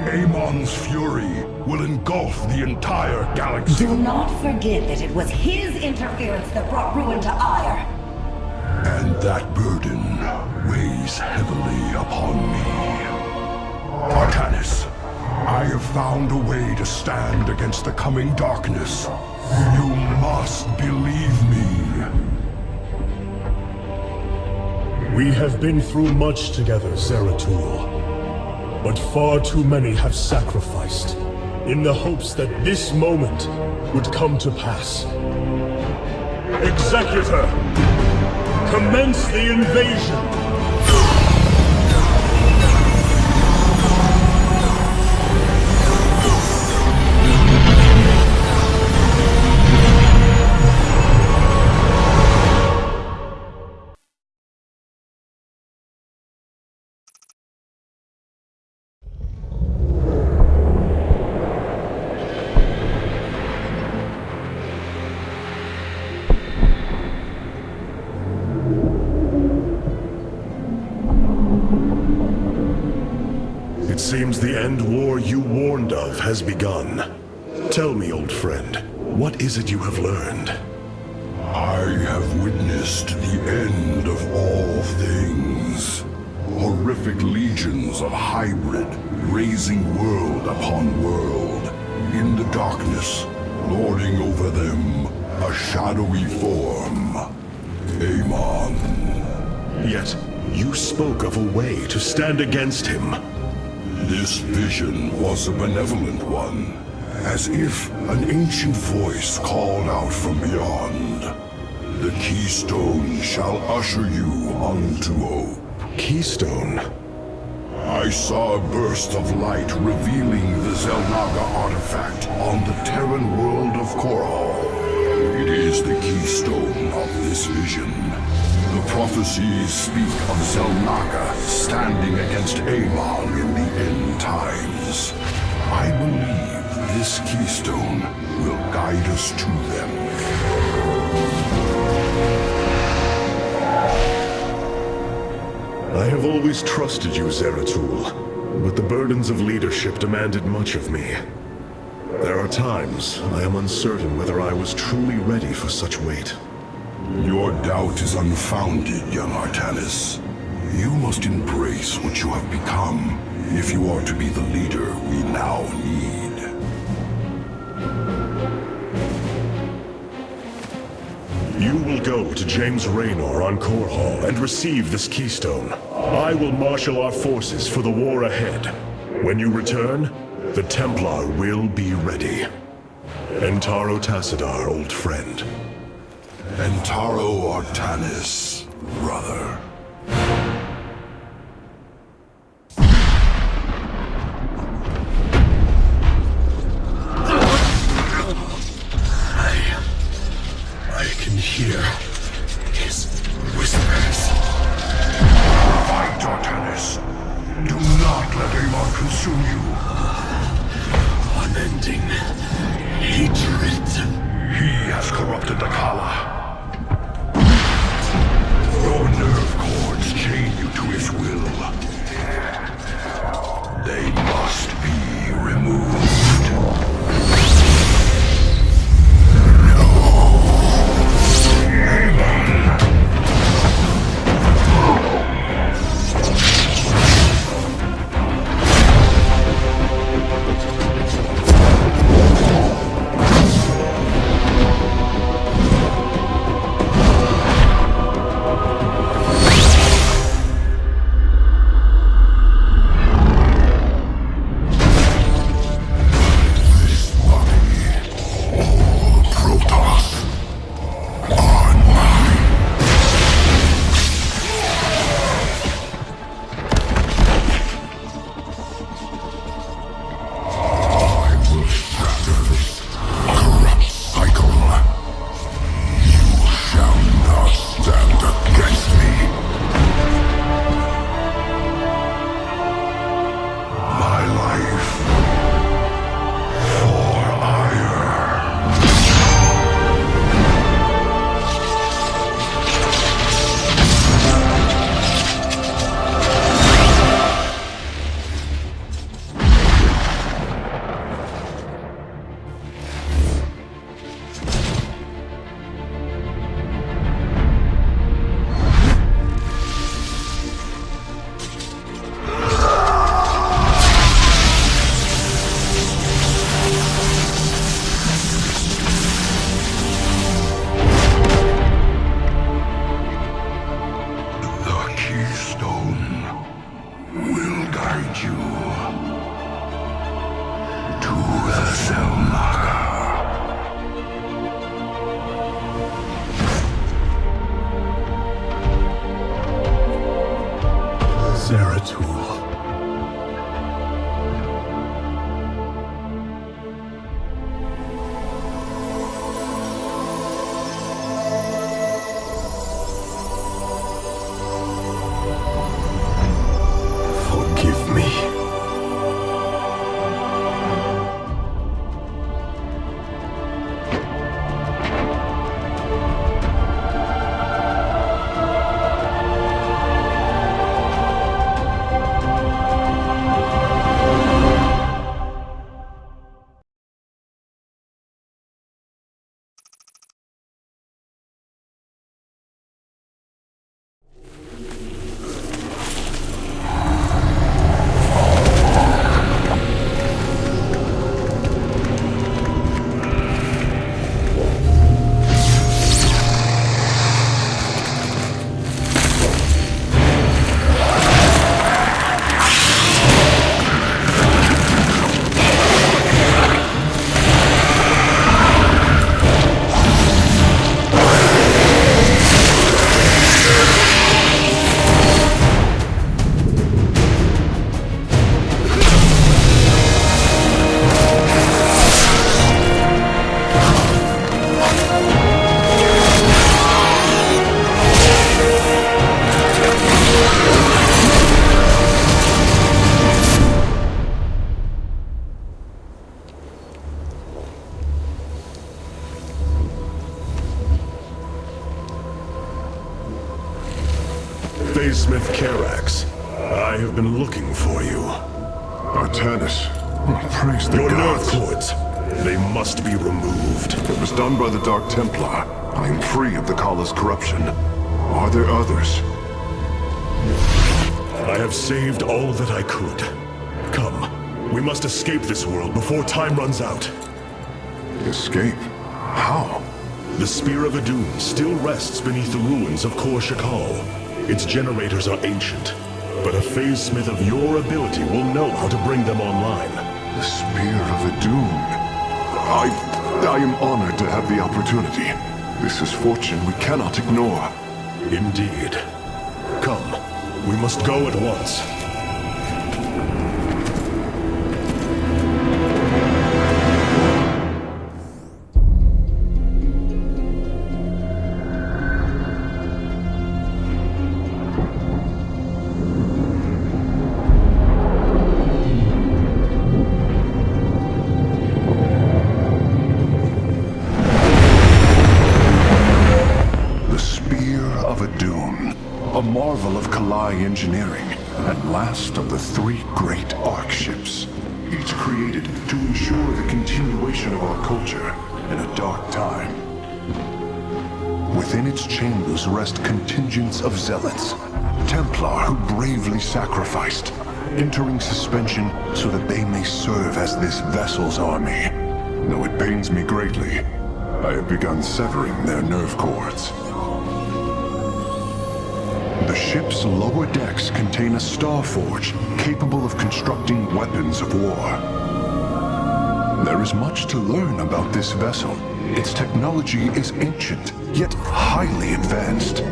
Amon's fury will engulf the entire galaxy. Do not forget that it was his interference that brought ruin to Ire. And that burden weighs heavily upon me. Artanis, I have found a way to stand against the coming darkness. You must believe me. We have been through much together, Zeratul. But far too many have sacrificed, in the hopes that this moment would come to pass. Executor! Commence the invasion! It seems the end war you warned of has begun. Tell me, old friend, what is it you have learned? I have witnessed the end of all things. Horrific legions of hybrid, raising world upon world. In the darkness, lording over them, a shadowy form. Amon. Yet, you spoke of a way to stand against him. This vision was a benevolent one, as if an ancient voice called out from beyond. The Keystone shall usher you unto hope. Keystone? I saw a burst of light revealing the Zelnaga artifact on the Terran world of Korhal. It is the keystone of this vision. The prophecies speak of Zelnaga standing against Amon in the end times. I believe this keystone will guide us to them. I have always trusted you, Zeratul, but the burdens of leadership demanded much of me. There are times I am uncertain whether I was truly ready for such weight. Your doubt is unfounded, young Artanis. You must embrace what you have become if you are to be the leader we now need. You will go to James Raynor on Korhal and receive this keystone. I will marshal our forces for the war ahead. When you return, the Templar will be ready. Entaro Tassadar, old friend. Entaro Artanis, brother. I can hear his whispers. Fight, Artanis. Do not let Amon consume you. Unending hatred. He has corrupted the Kala. Your nerve cords chain you to his will. They must be removed. stone will guide you to the Selmacher. Zeratul. Forgive me. Smith Karax, I have been looking for you. Artanis, praise the Your gods. nerve cords, they must be removed. It was done by the Dark Templar. I am free of the Kala's corruption. Are there others? I have saved all that I could. Come, we must escape this world before time runs out. Escape? How? The Spear of Adun still rests beneath the ruins of Kor Shakal. Its generators are ancient, but a phase smith of your ability will know how to bring them online. The Spear of Adun. I am honored to have the opportunity. This is fortune we cannot ignore. Indeed. Come, we must go at once. Engineering, and last of the three great Ark ships, each created to ensure the continuation of our culture in a dark time. Within its chambers rest contingents of zealots, Templar who bravely sacrificed, entering suspension so that they may serve as this vessel's army. Though it pains me greatly, I have begun severing their nerve cords. The ship's lower decks contain a star forge capable of constructing weapons of war. There is much to learn about this vessel. Its technology is ancient, yet highly advanced.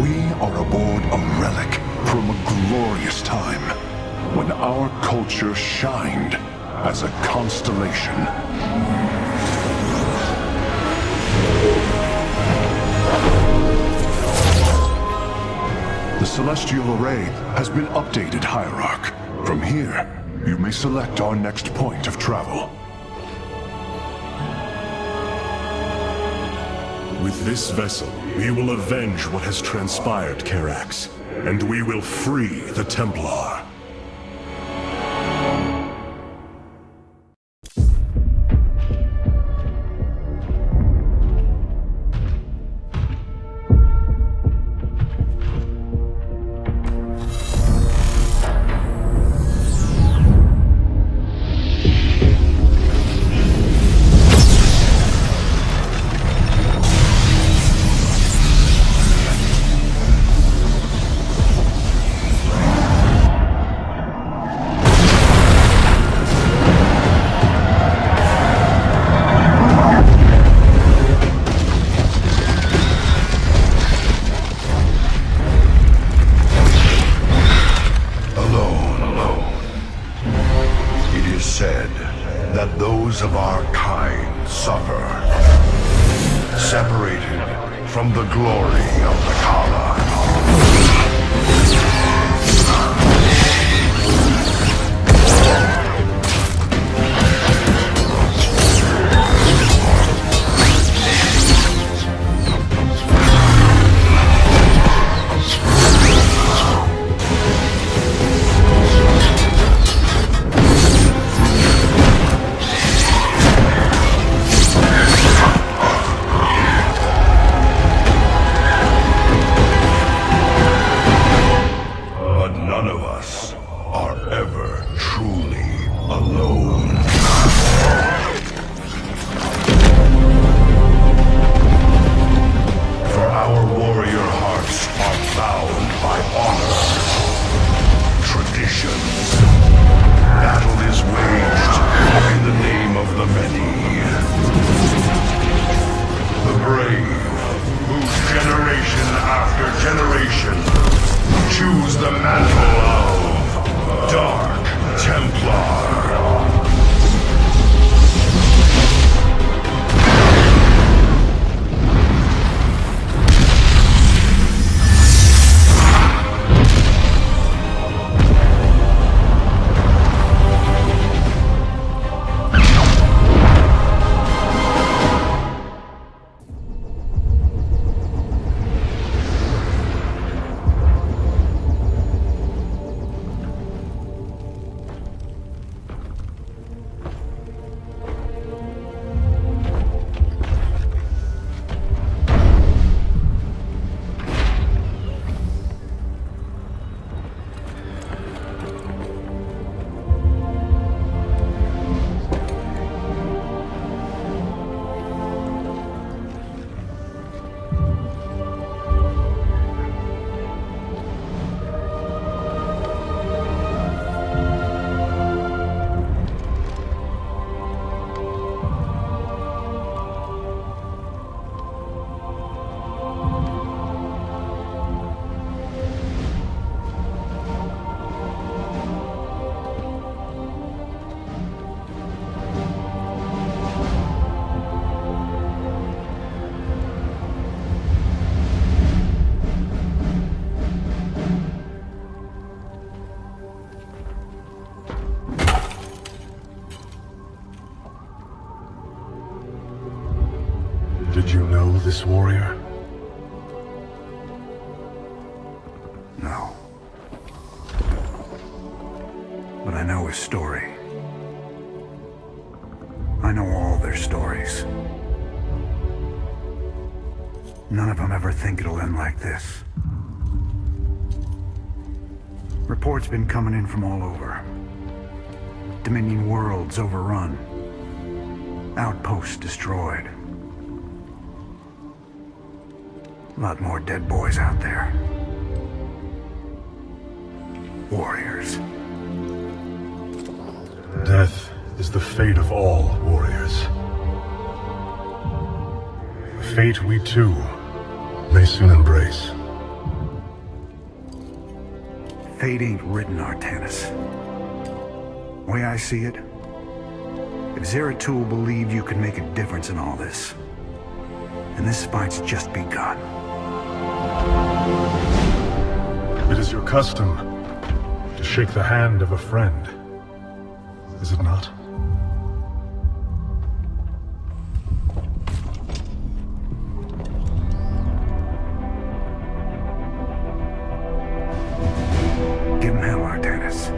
We are aboard a relic from a glorious time, when our culture shined as a constellation. The Celestial Array has been updated, Hierarch. From here, you may select our next point of travel. With this vessel, we will avenge what has transpired, Karax, and we will free the Templar. others of our kind suffer, separated from the glory of the Kala. Did you know this warrior? No. But I know his story. I know all their stories. None of them ever think it'll end like this. Reports been coming in from all over. Dominion worlds overrun. Outposts destroyed. A lot more dead boys out there. Warriors. Death is the fate of all warriors. A fate we too may soon embrace. Fate ain't written, Artanis. Way I see it, if Zeratul believed you could make a difference in all this, and this fight's just begun. It is your custom to shake the hand of a friend, is it not? Give him hell, Artanis.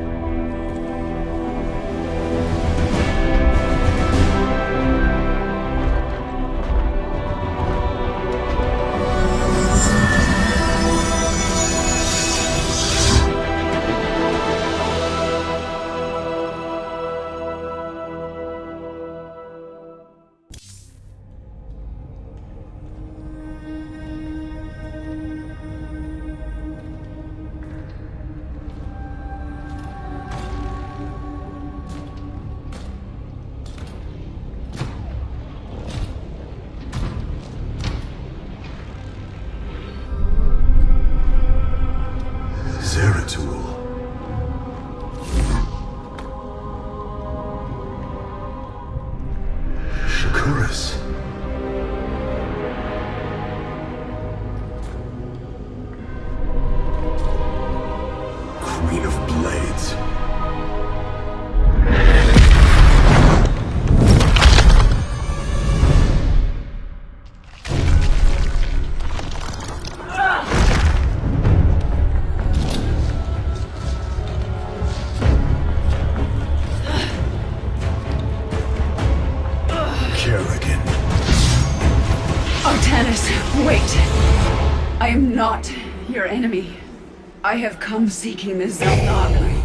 I am not your enemy. I have come seeking the Zelnog.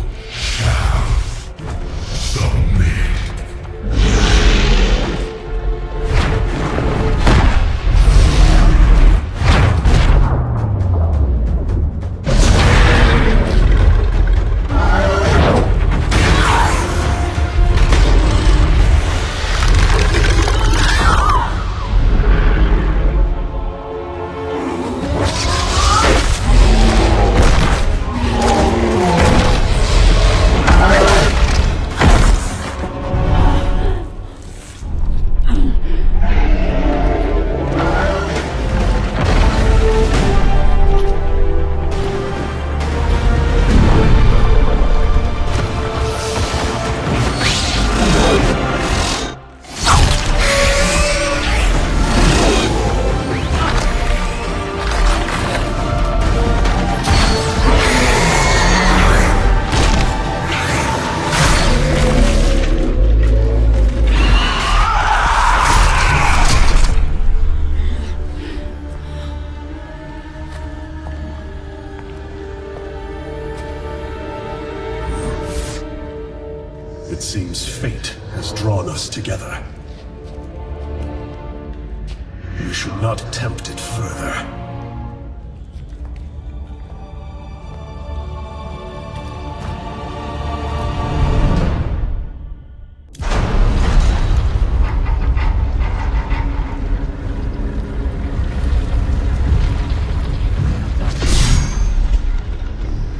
It seems fate has drawn us together. We should not attempt it further.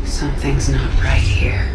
Something's not right here.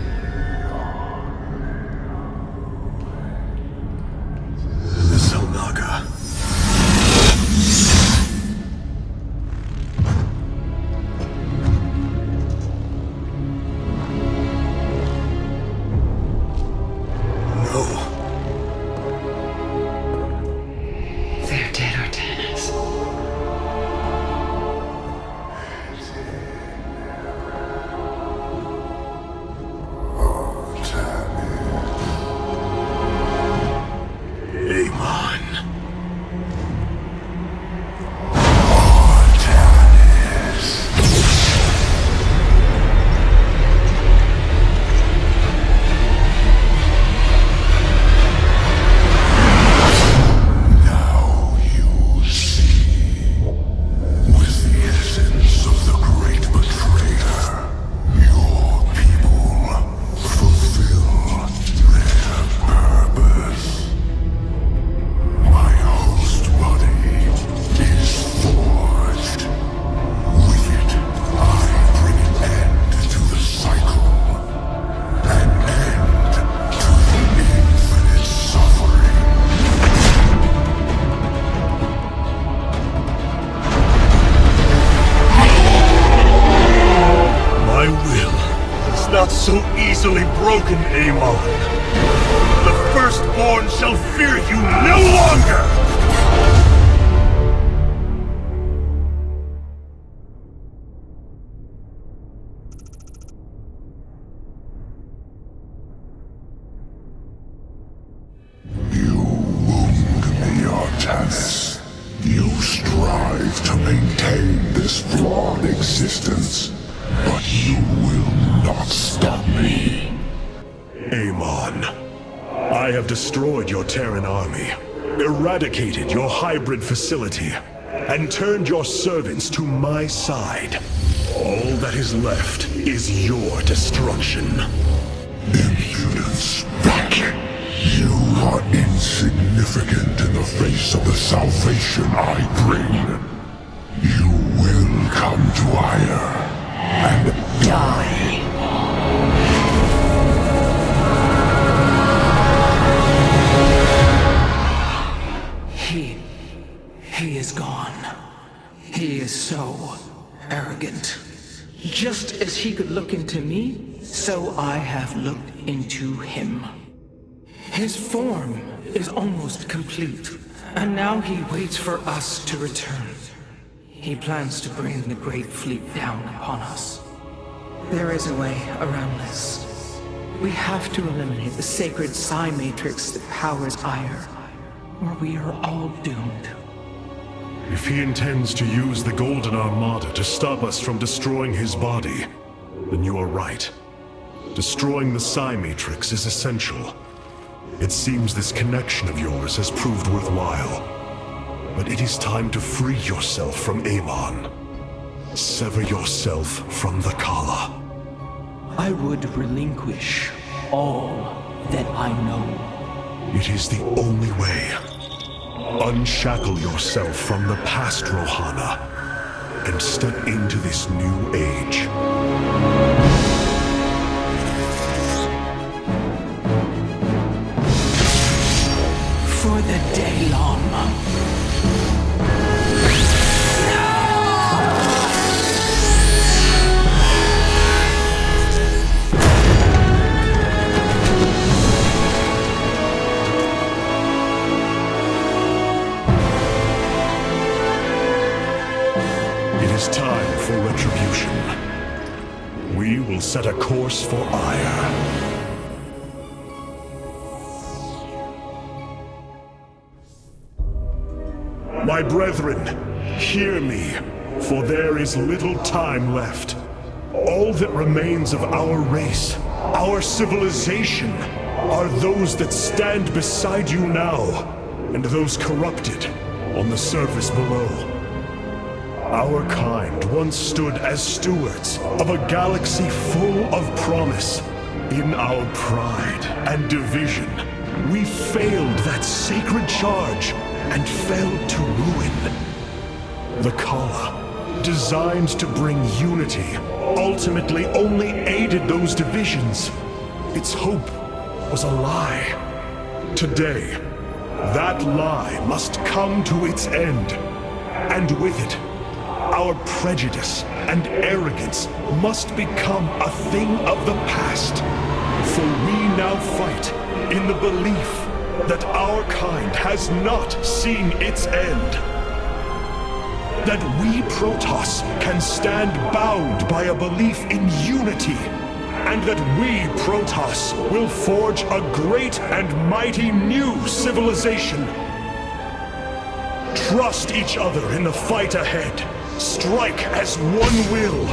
So easily broken, Amon. The Firstborn shall fear you no longer! You wound me, Artanis. You strive to maintain this flawed existence, but you will not stop me. Amon, I have destroyed your Terran army, eradicated your hybrid facility, and turned your servants to my side. All that is left is your destruction. Impudence, back! You are insignificant in the face of the salvation I bring. You will come to Ire and die. He is gone. He is so arrogant. Just as he could look into me, so I have looked into him. His form is almost complete, and now he waits for us to return. He plans to bring the Great Fleet down upon us. There is a way around this. We have to eliminate the sacred Psi Matrix that powers Ire, or we are all doomed. If he intends to use the Golden Armada to stop us from destroying his body, then you are right. Destroying the Psi Matrix is essential. It seems this connection of yours has proved worthwhile. But it is time to free yourself from Amon. Sever yourself from the Kala. I would relinquish all that I know. It is the only way. Unshackle yourself from the past, Rohana, and step into this new age. For the Daylon. Time for retribution. We will set a course for ire. My brethren, hear me, for there is little time left. All that remains of our race, our civilization, are those that stand beside you now, and those corrupted on the surface below. Our kind once stood as stewards of a galaxy full of promise. In our pride and division, we failed that sacred charge and fell to ruin. The Kala, designed to bring unity, ultimately only aided those divisions. Its hope was a lie. Today, that lie must come to its end, and with it, our prejudice and arrogance must become a thing of the past. For we now fight in the belief that our kind has not seen its end. That we Protoss can stand bound by a belief in unity. And that we Protoss will forge a great and mighty new civilization. Trust each other in the fight ahead. Strike as one will.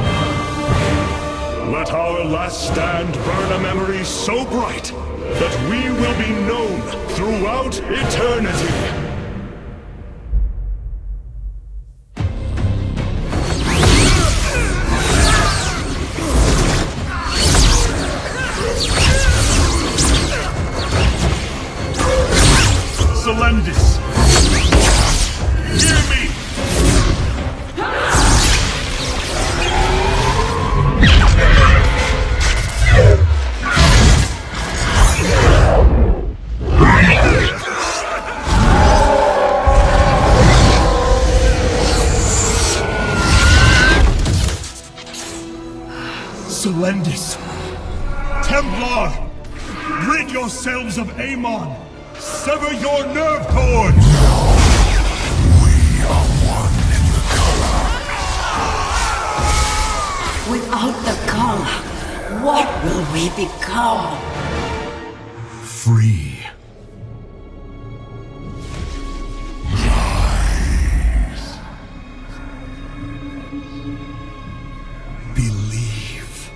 Let our last stand burn a memory so bright that we will be known throughout eternity. Selendis! Hear me! Selendis! Templar! Rid yourselves of Amon! Sever your nerve cords! We are one in the Kala. Without the Kala, what will we become? Free. Believe.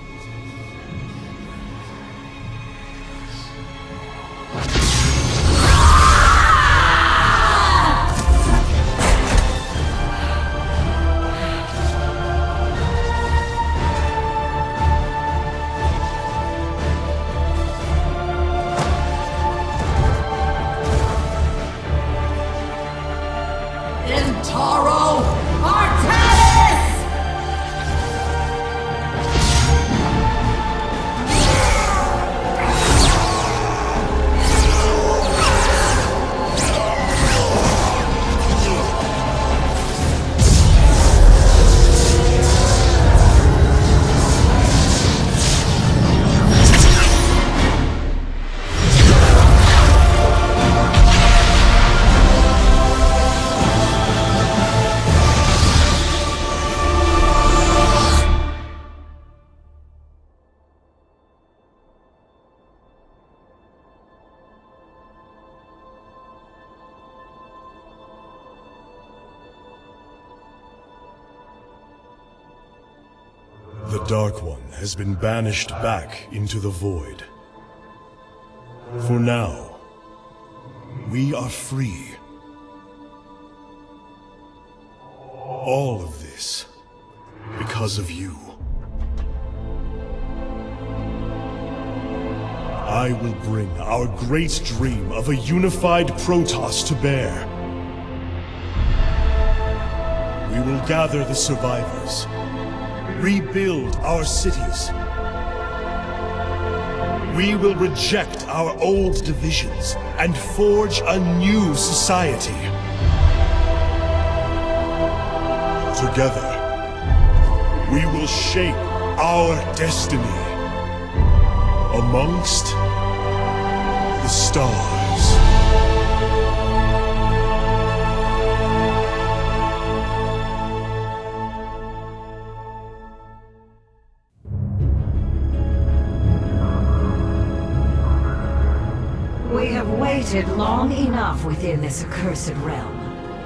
The Dark One has been banished back into the void. For now, we are free. All of this because of you. I will bring our great dream of a unified Protoss to bear. We will gather the survivors, rebuild our cities. We will reject our old divisions and forge a new society. Together, we will shape our destiny amongst the stars. We have waited long enough within this accursed realm.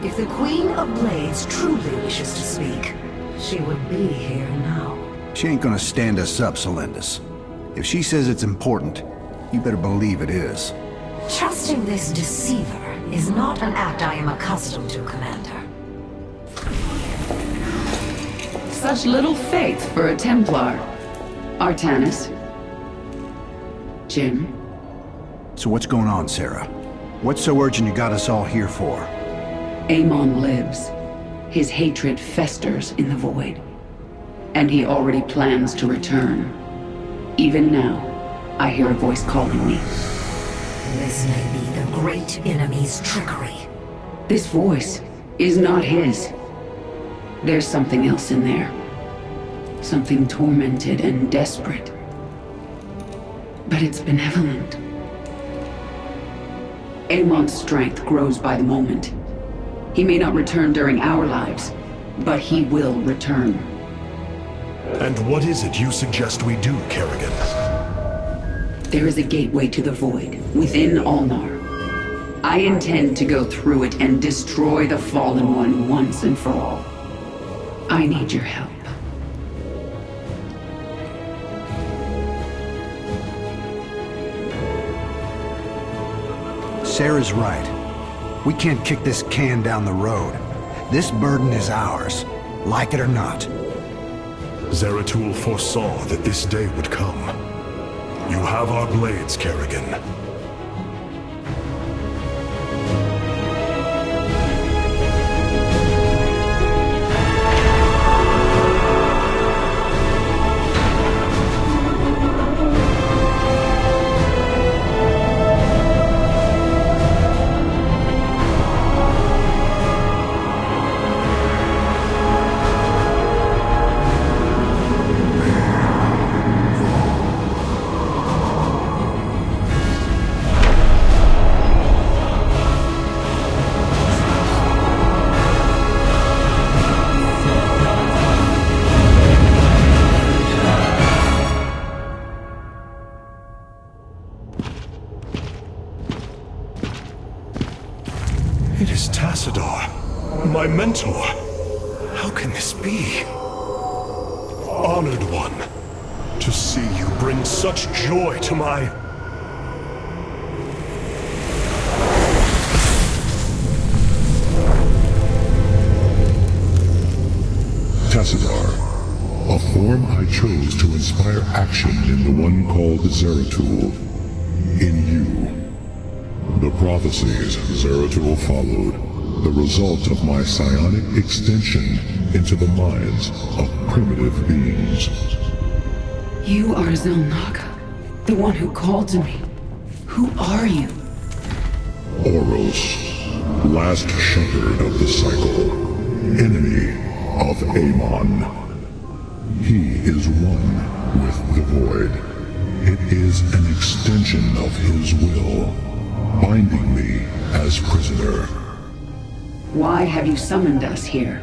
If the Queen of Blades truly wishes to speak, she would be here now. She ain't gonna stand us up, Celendis. If she says it's important, you better believe it is. Trusting this deceiver is not an act I am accustomed to, Commander. Such little faith for a Templar. Artanis. Jim. So what's going on, Sarah? What's so urgent you got us all here for? Amon lives. His hatred festers in the void. And he already plans to return. Even now, I hear a voice calling me. This may be the great enemy's trickery. This voice is not his. There's something else in there. Something tormented and desperate. But it's benevolent. Amon's strength grows by the moment. He may not return during our lives, but he will return. And what is it you suggest we do, Kerrigan? There is a gateway to the void, within Ulnar. I intend to go through it and destroy the Fallen One once and for all. I need your help. Sarah's right. We can't kick this can down the road. This burden is ours, like it or not. Zeratul foresaw that this day would come. You have our blades, Kerrigan. It is Tassadar, my mentor. How can this be? Honored one, to see you bring such joy to my... Tassadar, a form I chose to inspire action in the one called Zeratul. In you. The prophecies Zeratul followed, the result of my psionic extension into the minds of primitive beings. You are Zelnaga, the one who called to me. Who are you? Oros, last shepherd of the cycle, enemy of Amon. He is one with the void. It is an extension of his will, binding me as prisoner. Why have you summoned us here?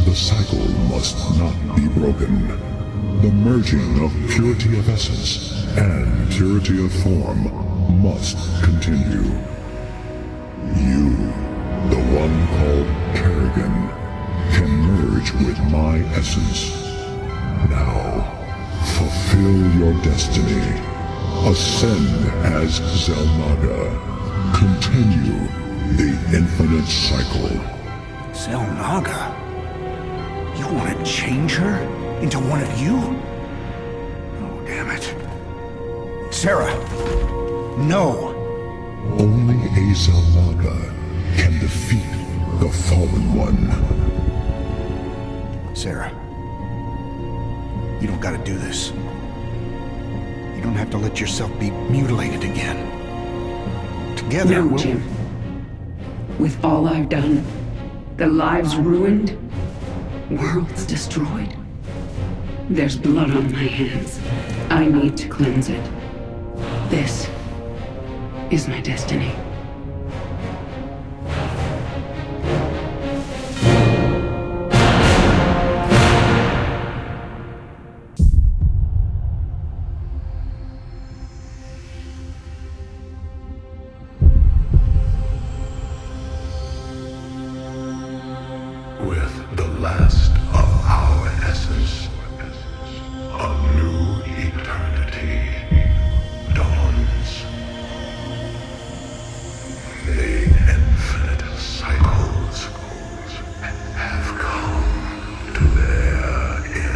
The cycle must not be broken. The merging of purity of essence and purity of form must continue. You, the one called Kerrigan, can merge with my essence. Now, fulfill your destiny. Ascend as Zelnaga. Continue the infinite cycle. Zelnaga? You want to change her into one of you? Oh, damn it. Sarah! No! Only a Zelnaga can defeat the Fallen One. Sarah. You don't gotta do this. You don't have to let yourself be mutilated again. Together, No, we'll... Jim. With all I've done, the lives ruined, worlds destroyed, there's blood on my hands. I need to cleanse it. This is my destiny. With the last of our essence, a new eternity dawns. The infinite cycles have come to their end.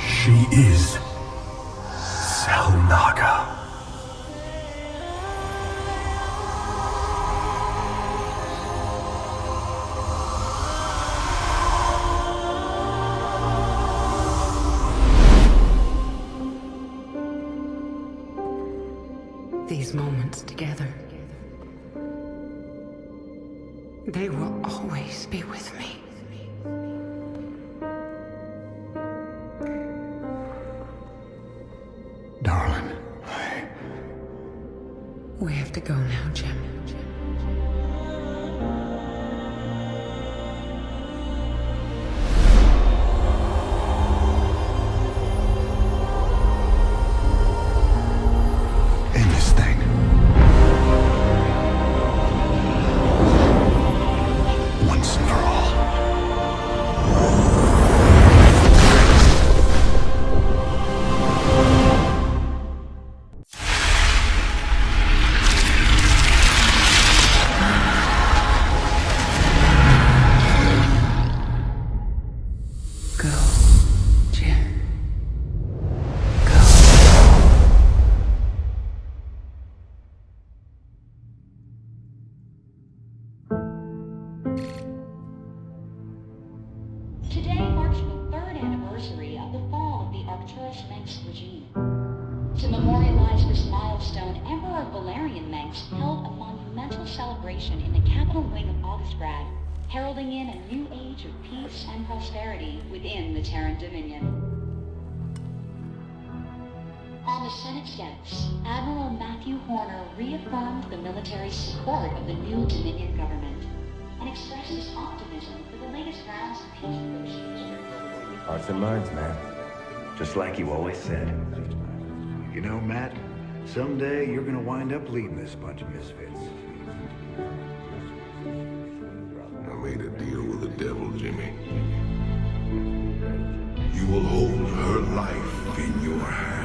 She is Zelnaga. These moments together, they will always be with me. Darling. We have to go now, Jim. End this thing. Once and for all. Go, Jim. Today marks the third anniversary of the fall of the Arcturus Menx regime. To memorialize this milestone, Emperor Valerian Menx held a monumental celebration in the capital wing of Augustgrad, heralding in a new age of peace and prosperity within the Terran Dominion. On the Senate steps, Admiral Matthew Horner reaffirmed the military support of the new Dominion government and expressed his optimism for the latest rounds of peace negotiations. Hearts and minds, man. Just like you always said. You know, Matt, someday you're gonna wind up leading this bunch of misfits. I made a deal with the devil, Jimmy. You will hold her life in your hands.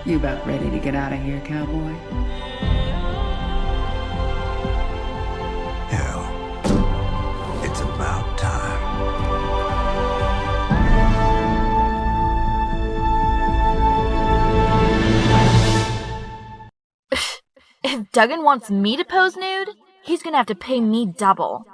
You about ready to get out of here, cowboy? Hell, it's about time. If Duggan wants me to pose nude, he's gonna have to pay me double.